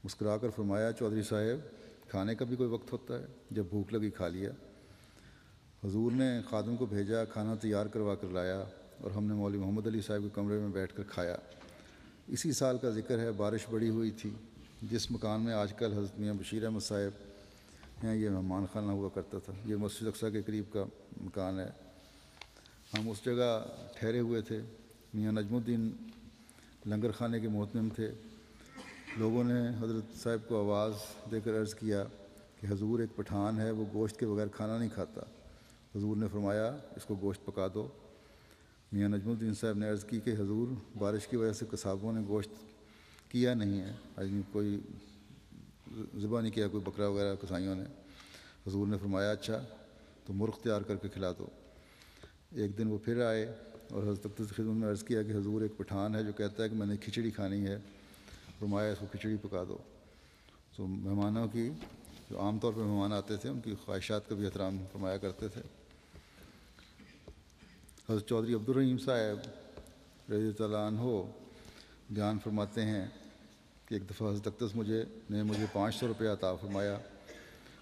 مسکرا کر فرمایا، چودھری صاحب کھانے کا بھی کوئی وقت ہوتا ہے، جب بھوک لگی کھا لیا۔ حضور نے خادم کو بھیجا، کھانا تیار کروا کر لایا اور ہم نے مولوی محمد علی صاحب کے کمرے میں بیٹھ کر کھایا۔ اسی سال کا ذکر ہے، بارش بڑی ہوئی تھی۔ جس مکان میں آج کل حضرت میاں بشیر احمد صاحب ہیں، یہ مہمان خانہ ہوا کرتا تھا۔ یہ مسجد اقصیٰ کے قریب کا مکان ہے۔ ہم اس جگہ ٹھہرے ہوئے تھے۔ میاں نجم الدین لنگر خانے کے محتمم تھے۔ لوگوں نے حضرت صاحب کو آواز دے کر عرض کیا کہ حضور ایک پٹھان ہے، وہ گوشت کے بغیر کھانا نہیں کھاتا۔ حضور نے فرمایا اس کو گوشت پکا دو۔ میاں نجم الدین صاحب نے عرض کی کہ حضور بارش کی وجہ سے قصابوں نے گوشت کیا نہیں ہے، کوئی ذبح نہیں کیا، کوئی بکرا وغیرہ قصائیوں نے۔ حضور نے فرمایا اچھا تو مرغ تیار کر کے کھلا دو۔ ایک دن وہ پھر آئے اور حضرت اقدس کی خدمت میں عرض کیا کہ حضور ایک پٹھان ہے جو کہتا ہے کہ میں نے کھچڑی کھانی ہے۔ فرمایا اس کو کھچڑی پکا دو۔ تو مہمانوں کی جو عام طور پر مہمان آتے تھے ان کی خواہشات کا بھی احترام فرمایا کرتے تھے۔ حضرت چودھری عبدالرحیم صاحب رضی اللہ عنہ بیان فرماتے ہیں کہ ایک دفعہ حضرت اقدس نے مجھے 500 روپے عطا فرمایا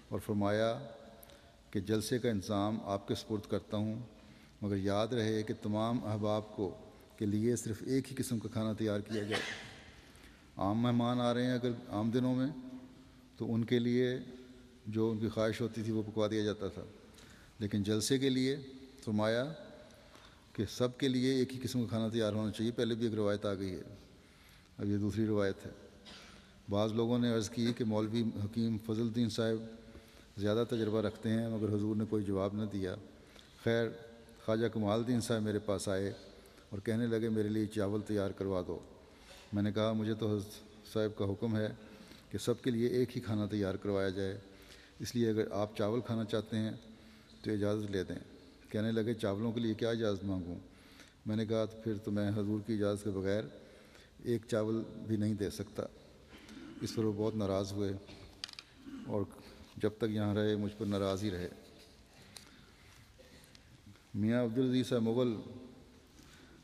اور فرمایا کہ جلسے کا انتظام آپ کے سپرد کرتا ہوں، مگر یاد رہے کہ تمام احباب کے لیے صرف ایک ہی قسم کا کھانا تیار کیا جائے۔ عام مہمان آ رہے ہیں اگر عام دنوں میں تو ان کے لیے جو ان کی خواہش ہوتی تھی وہ پکوا دیا جاتا تھا، لیکن جلسے کے لیے فرمایا کہ سب کے لیے ایک ہی قسم کا کھانا تیار ہونا چاہیے۔ پہلے بھی ایک روایت آ گئی ہے، اب یہ دوسری روایت ہے۔ بعض لوگوں نے عرض کی کہ مولوی حکیم فضل الدین صاحب زیادہ تجربہ رکھتے ہیں، مگر حضور نے کوئی جواب نہ دیا۔ خیر خواجہ کمال الدین صاحب میرے پاس آئے اور کہنے لگے میرے لیے چاول تیار کروا دو۔ میں نے کہا مجھے تو حضرت صاحب کا حکم ہے کہ سب کے لیے ایک ہی کھانا تیار کروایا جائے، اس لیے اگر آپ چاول کھانا چاہتے ہیں تو اجازت لے دیں۔ کہنے لگے چاولوں کے لیے کیا اجازت مانگوں؟ میں نے کہا پھر تو میں حضور کی اجازت کے بغیر ایک چاول بھی نہیں دے سکتا۔ اس پر وہ بہت ناراض ہوئے اور جب تک یہاں رہے مجھ پر ناراض ہی رہے۔ میاں عبدالعزیز صاحب مغل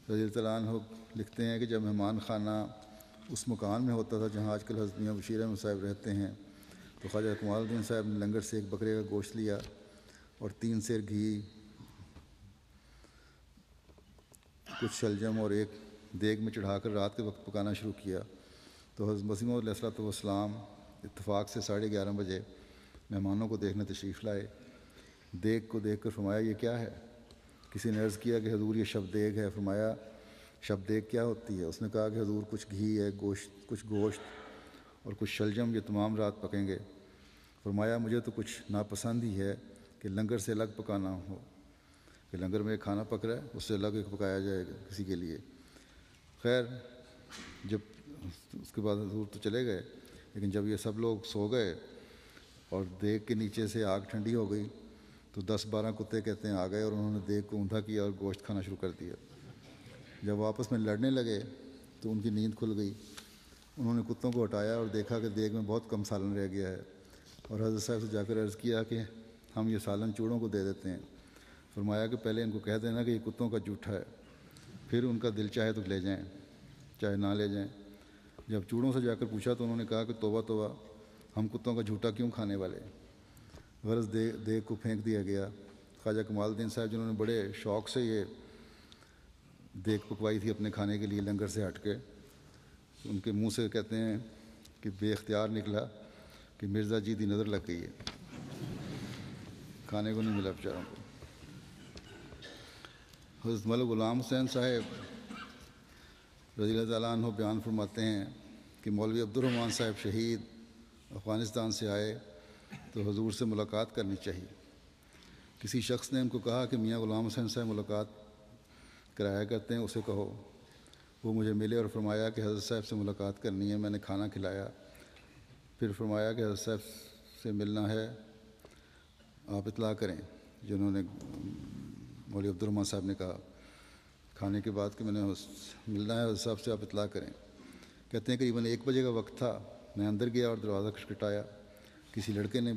رضی اللہ عنہ لکھتے ہیں کہ جب مہمان خانہ اس مکان میں ہوتا تھا جہاں آج کل حضرت میاں بشیر احمد صاحب رہتے ہیں تو خواجہ کمال الدین صاحب نے لنگر سے ایک بکرے کا گوشت لیا اور 3 سیر گھی، کچھ شلجم اور ایک دیگ میں چڑھا کر رات کے وقت پکانا شروع کیا۔ تو حضرت مسیح موعود علیہ السلام اتفاق سے 11:30 بجے مہمانوں کو دیکھنے تشریف لائے۔ دیگ کو دیکھ کر فرمایا یہ کیا ہے؟ کسی نے عرض کیا کہ حضور یہ شب دیگ ہے۔ فرمایا شب دیگ کیا ہوتی ہے؟ اس نے کہا کہ حضور کچھ گھی ہے، کچھ گوشت اور کچھ شلجم، یہ تمام رات پکیں گے۔ فرمایا مجھے تو کچھ ناپسند ہی ہے کہ لنگر سے الگ پکانا ہو، کہ لنگر میں ایک کھانا پک رہا ہے اس سے الگ ایک پکایا جائے گا کسی کے لیے۔ خیر جب اس کے بعد حضور تو چلے گئے، لیکن جب یہ سب لوگ سو گئے اور دیگ کے نیچے سے آگ ٹھنڈی ہو گئی تو 10-12 کتے کہتے ہیں آ گئے اور انہوں نے دیگ کو اوندا کیا اور گوشت کھانا شروع کر دیا۔ جب وہ آپس میں لڑنے لگے تو ان کی نیند کھل گئی۔ انہوں نے کتوں کو ہٹایا اور دیکھا کہ دیگ میں بہت کم سالن رہ گیا ہے، اور حضرت صاحب سے جا کر عرض کیا کہ ہم یہ سالن چوڑوں کو دے دیتے ہیں۔ فرمایا کہ پہلے ان کو کہہ دینا کہ یہ کتوں کا جوٹھا ہے، پھر ان کا دل چاہے تو لے جائیں چاہے نہ لے جائیں۔ جب چوڑوں سے جا کر پوچھا تو انہوں نے کہا کہ توبہ توبہ، ہم کتوں کا جھوٹا کیوں کھانے والے؟ غرض دیگ کو پھینک دیا گیا۔ خواجہ کمال الدین صاحب جنہوں نے بڑے شوق سے یہ دیگ پکوائی تھی اپنے کھانے کے لیے لنگر سے ہٹ کے، ان کے منہ سے کہتے ہیں کہ بے اختیار نکلا کہ مرزا جی دی نظر لگ گئی ہے، کھانے کو نہیں ملا بیچاروں کو۔ حضرت ملک غلام حسین صاحب رضی اللہ تعالیٰ عنہ بیان فرماتے ہیں کہ مولوی عبد الرحمن صاحب شہید افغانستان سے آئے تو حضور سے ملاقات کرنی چاہیے۔ کسی شخص نے ان کو کہا کہ میاں غلام حسین صاحب ملاقات کرایا کرتے ہیں، اسے کہو۔ وہ مجھے ملے اور فرمایا کہ حضرت صاحب سے ملاقات کرنی ہے۔ میں نے کھانا کھلایا، پھر فرمایا کہ حضرت صاحب سے ملنا ہے، آپ اطلاع کریں۔ جنہوں نے مولوی عبد الرحمن صاحب نے کہا کھانے کے بعد کہ میں نے ملنا ہے حضرت صاحب سے، آپ اطلاع کریں۔ کہتے ہیں قریباً 1 بجے کا وقت تھا، میں اندر گیا اور دروازہ کھٹکھٹایا۔ کسی لڑکے نے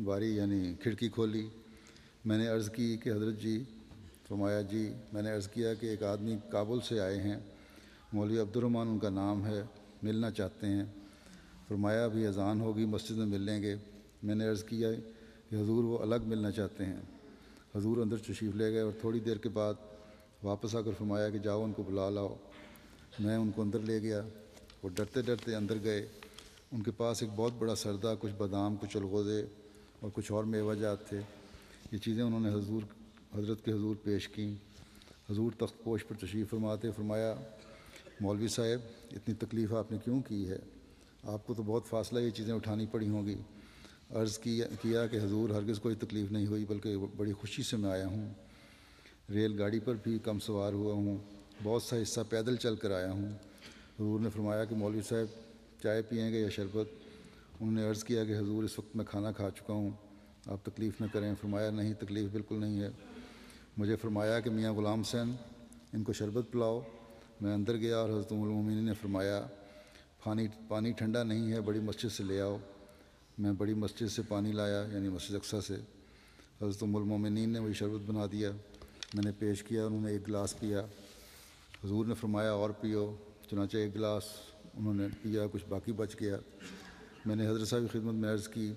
باری یعنی کھڑکی کھولی۔ میں نے عرض کی کہ حضرت جی۔ فرمایا جی۔ میں نے عرض کیا کہ ایک آدمی کابل سے آئے ہیں، مولوی عبد الرحمن ان کا نام ہے، ملنا چاہتے ہیں۔ فرمایا ابھی اذان ہوگی، مسجد میں مل لیں گے۔ میں نے عرض کیا کہ حضور وہ الگ ملنا چاہتے ہیں۔ حضور اندر تشریف لے گئے اور تھوڑی دیر کے بعد واپس آ کر فرمایا کہ جاؤ ان کو بلا لاؤ۔ میں ان کو اندر لے گیا، وہ ڈرتے ڈرتے اندر گئے۔ ان کے پاس ایک بہت بڑا سردہ، کچھ بادام، کچھ الغوزے اور کچھ اور میوہ جات تھے۔ یہ چیزیں انہوں نے حضرت کے حضور پیش کیں۔ حضور تخت پوش پر تشریف فرماتے فرمایا مولوی صاحب اتنی تکلیف آپ نے کیوں کی ہے؟ آپ کو تو بہت فاصلہ یہ چیزیں اٹھانی پڑی ہوں گی۔ عرض کیا کہ حضور ہرگز کوئی تکلیف نہیں ہوئی، بلکہ بڑی خوشی سے میں آیا ہوں۔ ریل گاڑی پر بھی کم سوار ہوا ہوں، بہت سا حصہ پیدل چل کر آیا ہوں۔ حضور نے فرمایا کہ مولوی صاحب چائے پئیں گے یا شربت؟ انہوں نے عرض کیا کہ حضور اس وقت میں کھانا کھا چکا ہوں، آپ تکلیف نہ کریں۔ فرمایا نہیں، تکلیف بالکل نہیں ہے۔ مجھے فرمایا کہ میاں غلام حسین ان کو شربت پلاؤ۔ میں اندر گیا اور حضرت ام المومنین نے فرمایا پانی ٹھنڈا نہیں ہے، بڑی مسجد سے لے آؤ۔ میں بڑی مسجد سے پانی لایا، یعنی مسجد اقصیٰ سے۔ حضرت ام المومنین نے وہی شربت بنا دیا، میں نے پیش کیا، انہوں نے 1 گلاس پیا۔ حضور نے فرمایا اور پیو۔ چنانچہ 1 گلاس انہوں نے پیا، کچھ باقی بچ گیا۔ میں نے حضرت صاحب کی خدمت میں عرض کی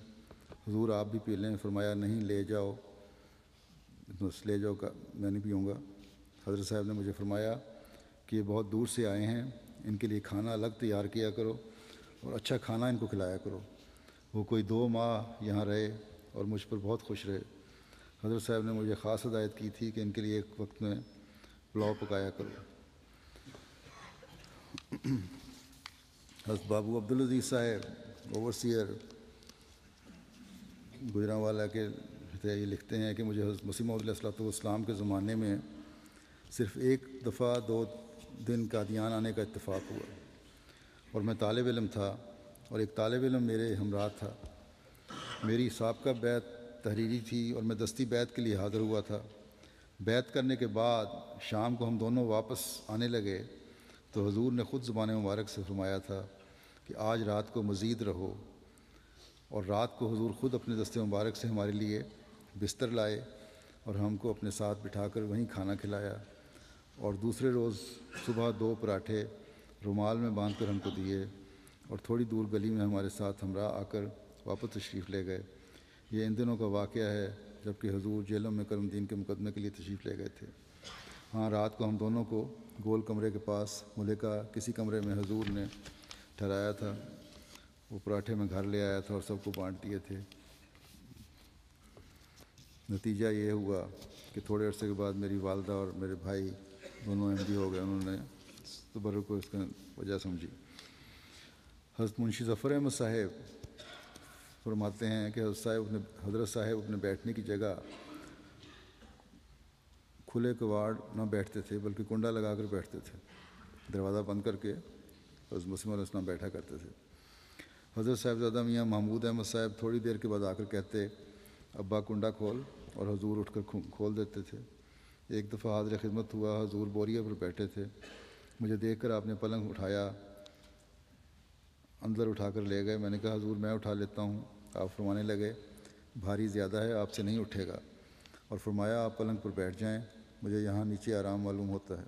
حضور آپ بھی پی لیں۔ فرمایا نہیں، لے جاؤ، بس لے جاؤ، میں نہیں پیوں گا۔ حضرت صاحب نے مجھے فرمایا کہ یہ بہت دور سے آئے ہیں، ان کے لیے کھانا الگ تیار کیا کرو اور اچھا کھانا ان کو کھلایا کرو۔ وہ کوئی 2 ماہ یہاں رہے اور مجھ پر بہت خوش رہے۔ حضرت صاحب نے مجھے خاص ہدایت کی تھی کہ ان کے لیے ایک وقت میں پلاؤ پکایا کرو۔ حضرت بابو عبدالعزیز صاحب اوورسیئر گجرانوالہ کے یہ لکھتے ہیں کہ مجھے حضرت مسیح موعود علیہ السلام کے زمانے میں صرف 1 دفعہ 2 دن قادیان آنے کا اتفاق ہوا، اور میں طالب علم تھا اور ایک طالب علم میرے ہمراہ تھا۔ میری سابقہ بیعت تحریری تھی اور میں دستی بیعت کے لیے حاضر ہوا تھا۔ بیعت کرنے کے بعد شام کو ہم دونوں واپس آنے لگے تو حضور نے خود زبان مبارک سے فرمایا تھا کہ آج رات کو مزید رہو، اور رات کو حضور خود اپنے دست مبارک سے ہمارے لیے بستر لائے اور ہم کو اپنے ساتھ بٹھا کر وہیں کھانا کھلایا، اور دوسرے روز صبح 2 پراٹھے رومال میں باندھ کر ہم کو دیے، اور تھوڑی دور گلی میں ہمارے ساتھ ہمراہ آ کر واپس تشریف لے گئے۔ یہ ان دنوں کا واقعہ ہے جبکہ حضور جیلوں میں کرم دین کے مقدمے کے لیے تشریف لے گئے تھے۔ ہاں، رات کو ہم دونوں کو گول کمرے کے پاس ملکہ کسی کمرے میں حضور نے ٹھہرایا تھا۔ وہ پراٹھے میں گھر لے آیا تھا اور سب کو بانٹ دیے تھے۔ نتیجہ یہ ہوا کہ تھوڑے عرصے کے بعد میری والدہ اور میرے بھائی دونوں احمدی ہو گئے۔ انہوں نے تبرک کو اس کا وجہ سمجھی۔ حضرت منشی ظفر احمد صاحب فرماتے ہیں کہ حضرت صاحب اپنے بیٹھنے کی جگہ کھلے کواڑ نہ بیٹھتے تھے بلکہ کنڈا لگا کر بیٹھتے تھے۔ دروازہ بند کر کے حضرت مسیح علیہ السلام بیٹھا کرتے تھے۔ حضرت صاحبزادہ میاں محمود احمد صاحب تھوڑی دیر کے بعد آ کر کہتے، ابا کنڈا کھول، اور حضور اٹھ کر کھول دیتے تھے۔ ایک دفعہ حاضر خدمت ہوا، حضور بوریے پر بیٹھے تھے۔ مجھے دیکھ کر آپ نے پلنگ اٹھایا، اندر اٹھا کر لے گئے۔ میں نے کہا حضور میں اٹھا لیتا ہوں۔ آپ فرمانے لگے بھاری زیادہ ہے، آپ سے نہیں اٹھے گا، اور فرمایا آپ پلنگ پر بیٹھ جائیں، مجھے یہاں نیچے آرام معلوم ہوتا ہے۔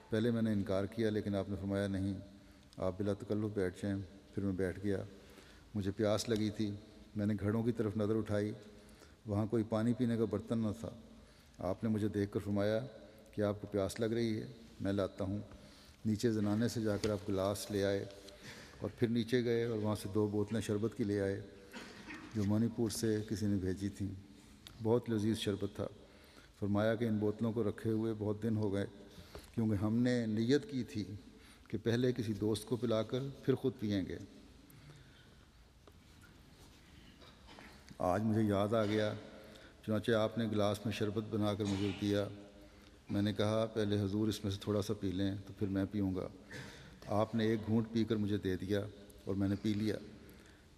پہلے میں نے انکار کیا، لیکن آپ نے فرمایا نہیں، آپ بلا تکلف بیٹھ جائیں۔ پھر میں بیٹھ گیا۔ مجھے پیاس لگی تھی۔ میں نے گھڑوں کی طرف نظر اٹھائی، وہاں کوئی پانی پینے کا برتن نہ تھا۔ آپ نے مجھے دیکھ کر فرمایا کہ آپ کو پیاس لگ رہی ہے، میں لاتا ہوں۔ نیچے زنانے سے جا کر آپ گلاس لے آئے اور پھر نیچے گئے اور وہاں سے 2 بوتلیں شربت کی لے آئے جو منی پور سے کسی نے بھیجی تھیں۔ بہت لذیذ شربت تھا۔ فرمایا کہ ان بوتلوں کو رکھے ہوئے بہت دن ہو گئے، کیونکہ ہم نے نیت کی تھی کہ پہلے کسی دوست کو پلا کر پھر خود پئیں گے۔ آج مجھے یاد آ گیا، چنانچہ آپ نے گلاس میں شربت بنا کر مجھے دیا۔ میں نے کہا پہلے حضور اس میں سے تھوڑا سا پی لیں تو پھر میں پیوں گا۔ آپ نے 1 گھونٹ پی کر مجھے دے دیا اور میں نے پی لیا۔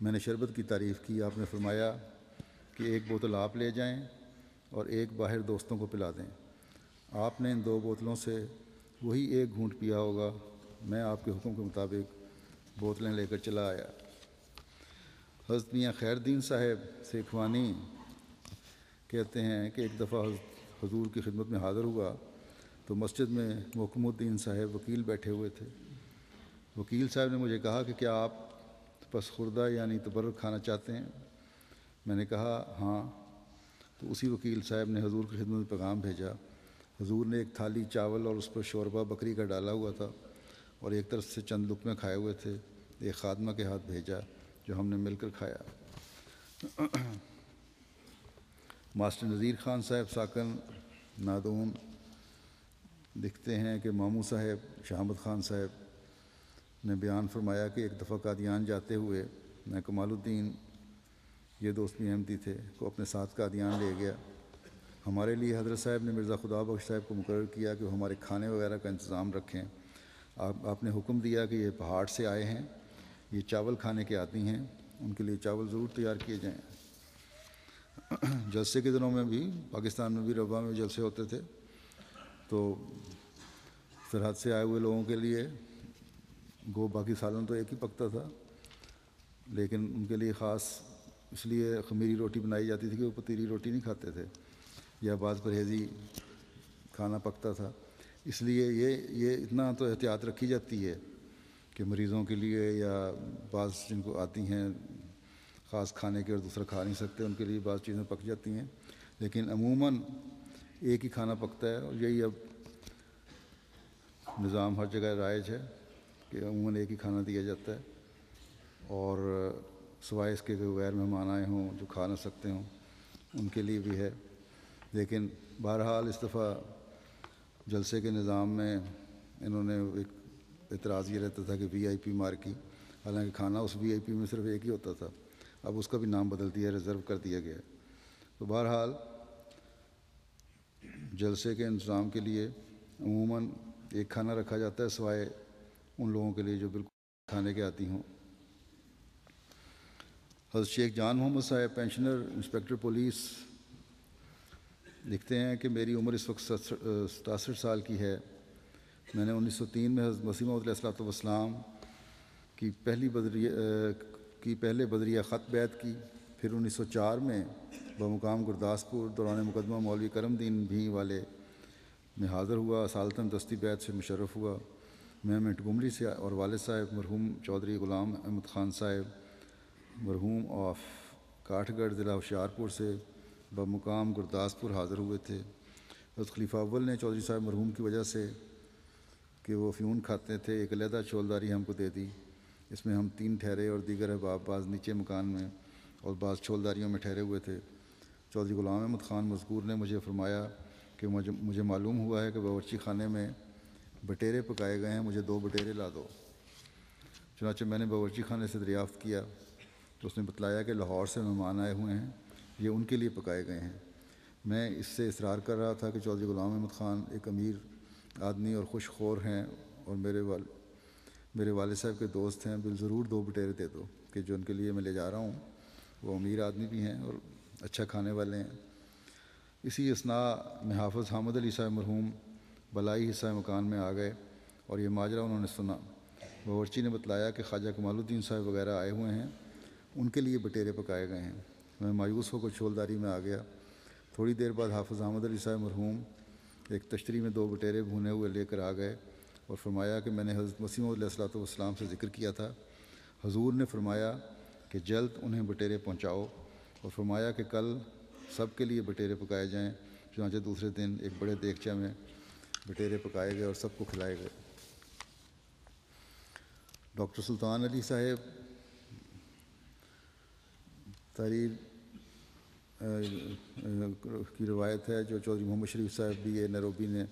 میں نے شربت کی تعریف کی۔ آپ نے فرمایا کہ 1 بوتل آپ لے جائیں اور 1 باہر دوستوں کو پلا دیں۔ آپ نے ان 2 بوتلوں سے وہی 1 گھونٹ پیا ہوگا۔ میں آپ کے حکم کے مطابق بوتلیں لے کر چلا آیا۔ حضرت میاں خیر الدین صاحب سیکھوانی کہتے ہیں کہ ایک دفعہ حضور کی خدمت میں حاضر ہوا تو مسجد میں محکم الدین صاحب وکیل بیٹھے ہوئے تھے۔ وکیل صاحب نے مجھے کہا کہ کیا آپ پس خوردہ یعنی تبرک کھانا چاہتے ہیں؟ میں نے کہا ہاں۔ تو اسی وکیل صاحب نے حضور کی خدمت میں پیغام بھیجا۔ حضور نے 1 تھالی چاول اور اس پر شوربہ بکری کا ڈالا ہوا تھا اور ایک طرف سے چند لقمے کھائے ہوئے تھے، ایک خادمہ کے ہاتھ بھیجا جو ہم نے مل کر کھایا۔ ماسٹر نذیر خان صاحب ساکن نادون لکھتے ہیں کہ ماموں صاحب شاہ احمد خان صاحب نے بیان فرمایا کہ ایک دفعہ قادیان جاتے ہوئے میں کمال الدین، یہ دوست بھی احمدی تھے، کو اپنے ساتھ قادیان لے گیا۔ ہمارے لیے حضرت صاحب نے مرزا خدا بخش صاحب کو مقرر کیا کہ وہ ہمارے کھانے وغیرہ کا انتظام رکھیں۔ آپ نے حکم دیا کہ یہ پہاڑ سے آئے ہیں، یہ چاول کھانے کے عادی ہیں، ان کے لیے چاول ضرور تیار کیے جائیں۔ جلسے کے دنوں میں بھی پاکستان میں بھی ربا میں جلسے ہوتے تھے، تو سرحد سے آئے ہوئے لوگوں کے لیے گو باقی سالن تو ایک ہی پکتا تھا، لیکن ان کے لیے خاص اس لیے خمیری روٹی بنائی جاتی تھی کہ وہ پتیلی روٹی نہیں کھاتے تھے، یا بعض پرہیزی کھانا پکتا تھا۔ اس لیے یہ اتنا تو احتیاط رکھی جاتی ہے کہ مریضوں کے لیے یا بعض جن کو آتی ہیں خاص کھانے کے اور دوسرا کھا نہیں سکتے، ان کے لیے بعض چیزیں پک جاتی ہیں، لیکن عموماً ایک ہی کھانا پکتا ہے۔ اور یہی اب نظام ہر جگہ رائج ہے کہ عموماً ایک ہی کھانا دیا جاتا ہے، اور سوائے اس کے غیر مہمان آئے ہوں جو کھا نہ سکتے ہوں ان کے لیے بھی ہے۔ لیکن بہرحال اس دفعہ جلسے کے نظام میں انہوں نے ایک اعتراض یہ رہتا تھا کہ وی آئی پی مارکی، حالانکہ کھانا اس وی آئی پی میں صرف ایک ہی ہوتا تھا، اب اس کا بھی نام بدل دیا، ریزرو کر دیا گیا ہے۔ تو بہرحال جلسے کے انتظام کے لیے عموماً ایک کھانا رکھا جاتا ہے، سوائے ان لوگوں کے لیے جو بالکل کھانے کے عادی ہوں۔ حضرت شیخ جان محمد صاحب پینشنر انسپکٹر پولیس لکھتے ہیں کہ میری عمر اس وقت 67 سال کی ہے۔ میں نے 1903 میں حضرت مسیح موعود علیہ الصلوۃ والسلام کی پہلے بدریہ خط بیعت کی، پھر 1904 میں بمقام گرداسپور دوران مقدمہ مولوی کرم دین بھی والے میں حاضر ہوا، سالتاً دستی بیعت سے مشرف ہوا۔ میں منٹگمری سے اور والد صاحب مرحوم چودھری غلام احمد خان صاحب مرحوم آف کاٹھ گڑھ ضلع ہوشیارپور سے بمقام گرداسپور حاضر ہوئے تھے۔ حضرت خلیفہ اول نے چودھری صاحب مرحوم کی وجہ سے کہ وہ افیون کھاتے تھے ایک علیحدہ چھولداری ہم کو دے دی۔ اس میں ہم 3 ٹھہرے اور دیگر احباب بعض نیچے مکان میں اور بعض چھولداریوں میں ٹھہرے ہوئے تھے۔ چودھری غلام احمد خان مذکور نے مجھے فرمایا کہ مجھے معلوم ہوا ہے کہ باورچی خانے میں بٹیرے پکائے گئے ہیں، مجھے 2 بٹیرے لا دو۔ چنانچہ میں نے باورچی خانے سے دریافت کیا تو اس نے بتلایا کہ لاہور سے مہمان آئے ہوئے ہیں، یہ ان کے لیے پکائے گئے ہیں۔ میں اس سے اصرار کر رہا تھا کہ چودھری غلام احمد خان ایک امیر آدمی اور خوش خور ہیں اور میرے والد صاحب کے دوست ہیں، بالضرور 2 بٹیرے دے دو کہ جو ان کے لیے میں لے جا رہا ہوں وہ امیر آدمی بھی ہیں اور اچھا کھانے والے ہیں۔ اسی اثناء میں حافظ حامد علی صاحب مرحوم بلائی حصہ مکان میں آ گئے اور یہ ماجرا انہوں نے سنا۔ باورچی نے بتلایا کہ خواجہ کمال الدین صاحب وغیرہ آئے ہوئے ہیں، ان کے لیے بٹیرے پکائے گئے ہیں۔ میں مایوس ہو کر چھولداری میں آ گیا۔ تھوڑی دیر بعد حافظ حامد علی صاحب مرحوم ایک تشتری میں 2 بٹیرے بھونے ہوئے لے کر آ گئے اور فرمایا کہ میں نے حضرت مسیح موعود علیہ السلام سے ذکر کیا تھا۔ حضور نے فرمایا کہ جلد انہیں بٹیرے پہنچاؤ اور فرمایا کہ کل سب کے لیے بٹیرے پکائے جائیں۔ چنانچہ دوسرے دن ایک بڑے دیگچہ میں بٹیرے پکائے گئے اور سب کو کھلائے گئے۔ ڈاکٹر سلطان علی صاحب تحریر کی روایت ہے جو چودھری محمد شریف صاحب بھی نیروبی نے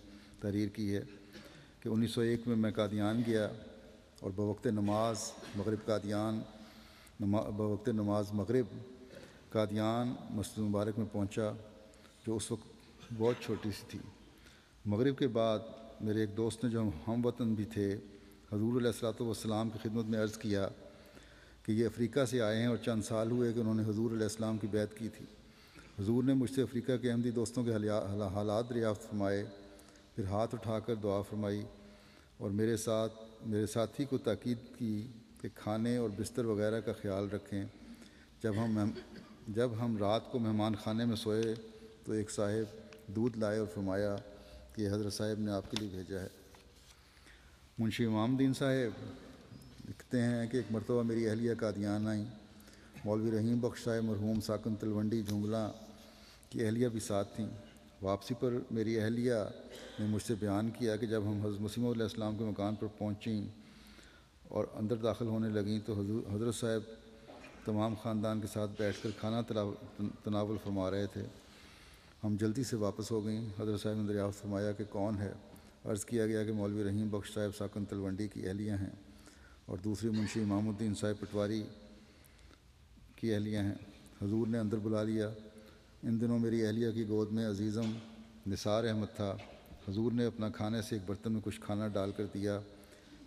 تحریر کی ہے کہ 1901 میں میں قادیان گیا اور بوقت نماز مغرب قادیان مسجد مبارک میں پہنچا جو اس وقت بہت چھوٹی سی تھی۔ مغرب کے بعد میرے ایک دوست نے جو ہم وطن بھی تھے حضور علیہ السلام کی خدمت میں عرض کیا کہ یہ افریقہ سے آئے ہیں اور چند سال ہوئے کہ انہوں نے حضور علیہ السلام کی بیعت کی تھی۔ حضور نے مجھ سے افریقہ کے احمدی دوستوں کے حالات دریافت فرمائے، پھر ہاتھ اٹھا کر دعا فرمائی اور میرے ساتھی کو تاکید کی کہ کھانے اور بستر وغیرہ کا خیال رکھیں۔ جب ہم رات کو مہمان خانے میں سوئے تو ایک صاحب دودھ لائے اور فرمایا کہ حضرت صاحب نے آپ کے لیے بھیجا ہے۔ منشی امام الدین صاحب لکھتے ہیں کہ ایک مرتبہ میری اہلیہ قادیان آئیں۔ مولوی رحیم بخش صاحب مرحوم ساکن تلونڈی جھنگلاں کی اہلیہ بھی ساتھ تھیں۔ واپسی پر میری اہلیہ نے مجھ سے بیان کیا کہ جب ہم حضرت مسیح موعود علیہ السلام کے مکان پر پہنچیں اور اندر داخل ہونے لگیں تو حضرت صاحب تمام خاندان کے ساتھ بیٹھ کر کھانا تناول فرما رہے تھے۔ ہم جلدی سے واپس ہو گئیں۔ حضرت صاحب نے دریافت فرمایا کہ کون ہے؟ عرض کیا گیا کہ مولوی رحیم بخش صاحب ساکن تلونڈی کی اہلیہ ہیں اور دوسری منشی امام الدین صاحب پٹواری کی اہلیہ ہیں۔ حضور نے اندر بلا لیا۔ ان دنوں میری اہلیہ کی گود میں عزیزم نثار احمد تھا۔ حضور نے اپنا کھانے سے ایک برتن میں کچھ کھانا ڈال کر دیا۔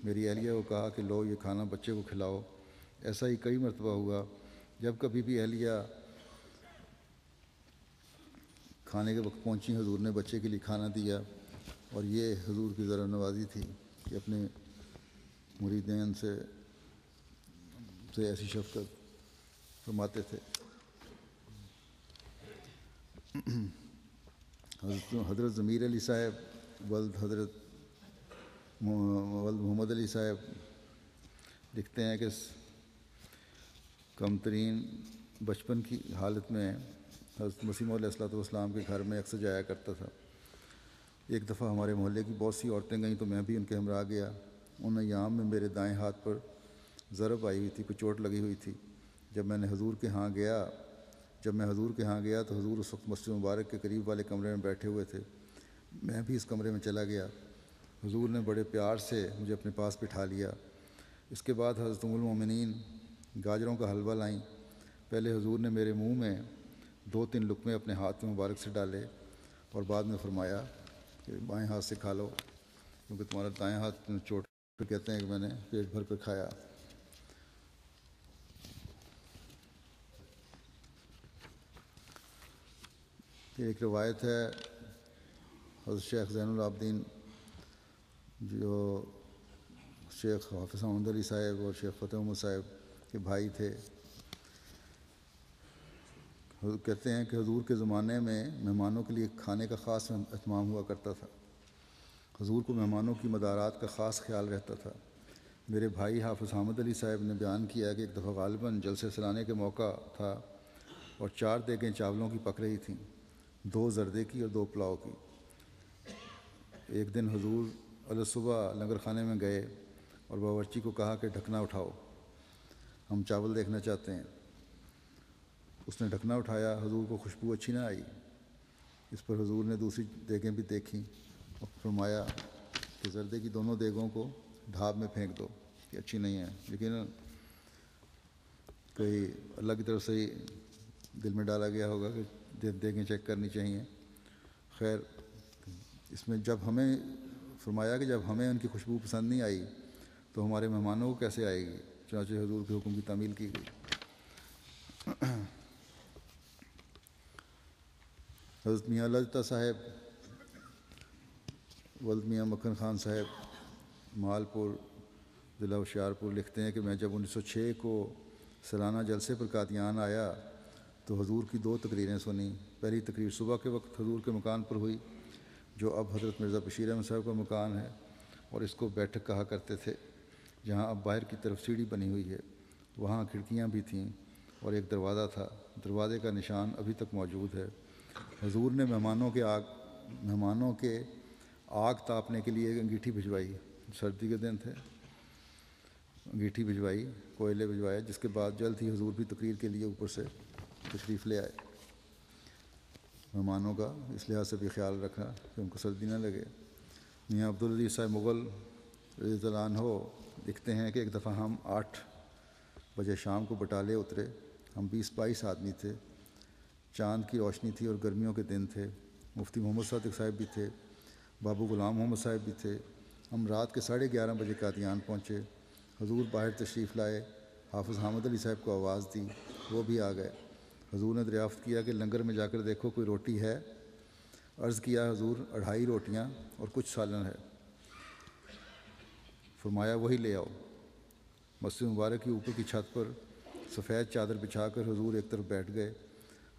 میری اہلیہ کو کہا کہ لو یہ کھانا بچے کو کھلاؤ۔ ایسا ہی کئی مرتبہ ہوا۔ جب کبھی بھی اہلیہ کھانے کے وقت پہنچی حضور نے بچے کے لیے کھانا دیا اور یہ حضور کی ذرا نوازی تھی کہ اپنے مریدین سے ایسی شفقت فرماتے تھے۔ حضرت ضمیر علی صاحب ولد محمد علی صاحب لکھتے ہیں کہ کم ترین بچپن کی حالت میں حضرت مسیح موعود علیہ السلام کے گھر میں اکثر جایا کرتا تھا۔ ایک دفعہ ہمارے محلے کی بہت سی عورتیں گئیں تو میں بھی ان کے ہمراہ گیا۔ ان ایام میں میرے دائیں ہاتھ پر ضرب آئی ہوئی تھی، کوئی چوٹ لگی ہوئی تھی۔ جب میں حضور کے ہاں گیا تو حضور اس وقت مسجد مبارک کے قریب والے کمرے میں بیٹھے ہوئے تھے۔ میں بھی اس کمرے میں چلا گیا۔ حضور نے بڑے پیار سے مجھے اپنے پاس بٹھا لیا۔ اس کے بعد حضرت ام المومنین گاجروں کا حلوہ لائیں۔ پہلے حضور نے میرے منہ میں 2-3 لقمے اپنے ہاتھ مبارک سے ڈالے اور بعد میں فرمایا کہ بائیں ہاتھ سے کھا لو کیونکہ تمہارا دائیں ہاتھ چوٹ۔ پھر کہتے ہیں کہ میں نے پیٹ بھر کر کھایا۔ ایک روایت ہے حضرت شیخ زین العابدین جو شیخ حافظ حامد علی صاحب اور شیخ فتح احمد صاحب کے بھائی تھے، کہتے ہیں کہ حضور کے زمانے میں مہمانوں کے لیے کھانے کا خاص اہتمام ہوا کرتا تھا۔ حضور کو مہمانوں کی مدارات کا خاص خیال رہتا تھا۔ میرے بھائی حافظ حامد علی صاحب نے بیان کیا کہ ایک دفعہ غالباً جلسے سلانے کے موقع تھا اور 4 دیگیں چاولوں کی پک رہی تھیں، 2 زردے کی اور 2 پلاؤ کی۔ ایک دن حضور علیہ صبح لنگر خانے میں گئے اور باورچی کو کہا کہ ڈھکنا اٹھاؤ، ہم چاول دیکھنا چاہتے ہیں۔ اس نے ڈھکنا اٹھایا، حضور کو خوشبو اچھی نہ آئی۔ اس پر حضور نے دوسری دیگیں بھی دیکھیں اور فرمایا کہ زردے کی دونوں دیگوں کو ڈھاب میں پھینک دو، کہ اچھی نہیں ہیں۔ لیکن کوئی اللہ کی طرف سے ہی دل میں ڈالا گیا ہوگا کہ دیگیں چیک کرنی چاہیے۔ خیر، اس میں جب ہمیں فرمایا کہ جب ہمیں ان کی خوشبو پسند نہیں آئی تو ہمارے مہمانوں کو کیسے آئے گی، چنانچہ حضور کے حکم کی تعمیل کی گئی۔ حضرت میاں لجتا صاحب ولد میاں مکھن خان صاحب مالپور ضلع ہوشیارپور لکھتے ہیں کہ میں جب 1906 کو سالانہ جلسے پر قادیان آیا تو حضور کی 2 تقریریں سنی۔ پہلی تقریر صبح کے وقت حضور کے مکان پر ہوئی، جو اب حضرت مرزا بشیر احمد صاحب کا مکان ہے، اور اس کو بیٹھک کہا کرتے تھے، جہاں اب باہر کی طرف سیڑھی بنی ہوئی ہے۔ وہاں کھڑکیاں بھی تھیں اور ایک دروازہ تھا، دروازے کا نشان ابھی تک موجود ہے۔ حضور نے مہمانوں کے آگ تاپنے کے لیے ایک انگیٹھی بھجوائی، سردی کے دن تھے، انگیٹھی بھجوائی، کوئلے بھجوائے، جس کے بعد جلد ہی حضور بھی تقریر کے لیے اوپر سے تشریف لے آئے۔ مہمانوں کا اس لحاظ سے بھی خیال رکھا کہ ان کو سردی نہ لگے۔ میاں عبدالعزیز صاحب مغل رضی اللہ عنہ لکھتے ہیں کہ ایک دفعہ ہم 8 بجے شام کو بٹالے اترے۔ ہم 20-22 آدمی تھے، چاند کی روشنی تھی اور گرمیوں کے دن تھے۔ مفتی محمد صادق صاحب بھی تھے، بابو غلام محمد صاحب بھی تھے۔ ہم رات کے 11:30 بجے قادیان پہنچے۔ حضور باہر تشریف لائے، حافظ حامد علی صاحب کو آواز دی، وہ بھی آ گئے۔ حضور نے دریافت کیا کہ لنگر میں جا کر دیکھو کوئی روٹی ہے؟ عرض کیا حضور 2.5 روٹیاں اور کچھ سالن ہے۔ فرمایا وہی لے آؤ۔ مسجد مبارک کی اوپر کی چھت پر سفید چادر بچھا کر حضور ایک طرف بیٹھ گئے،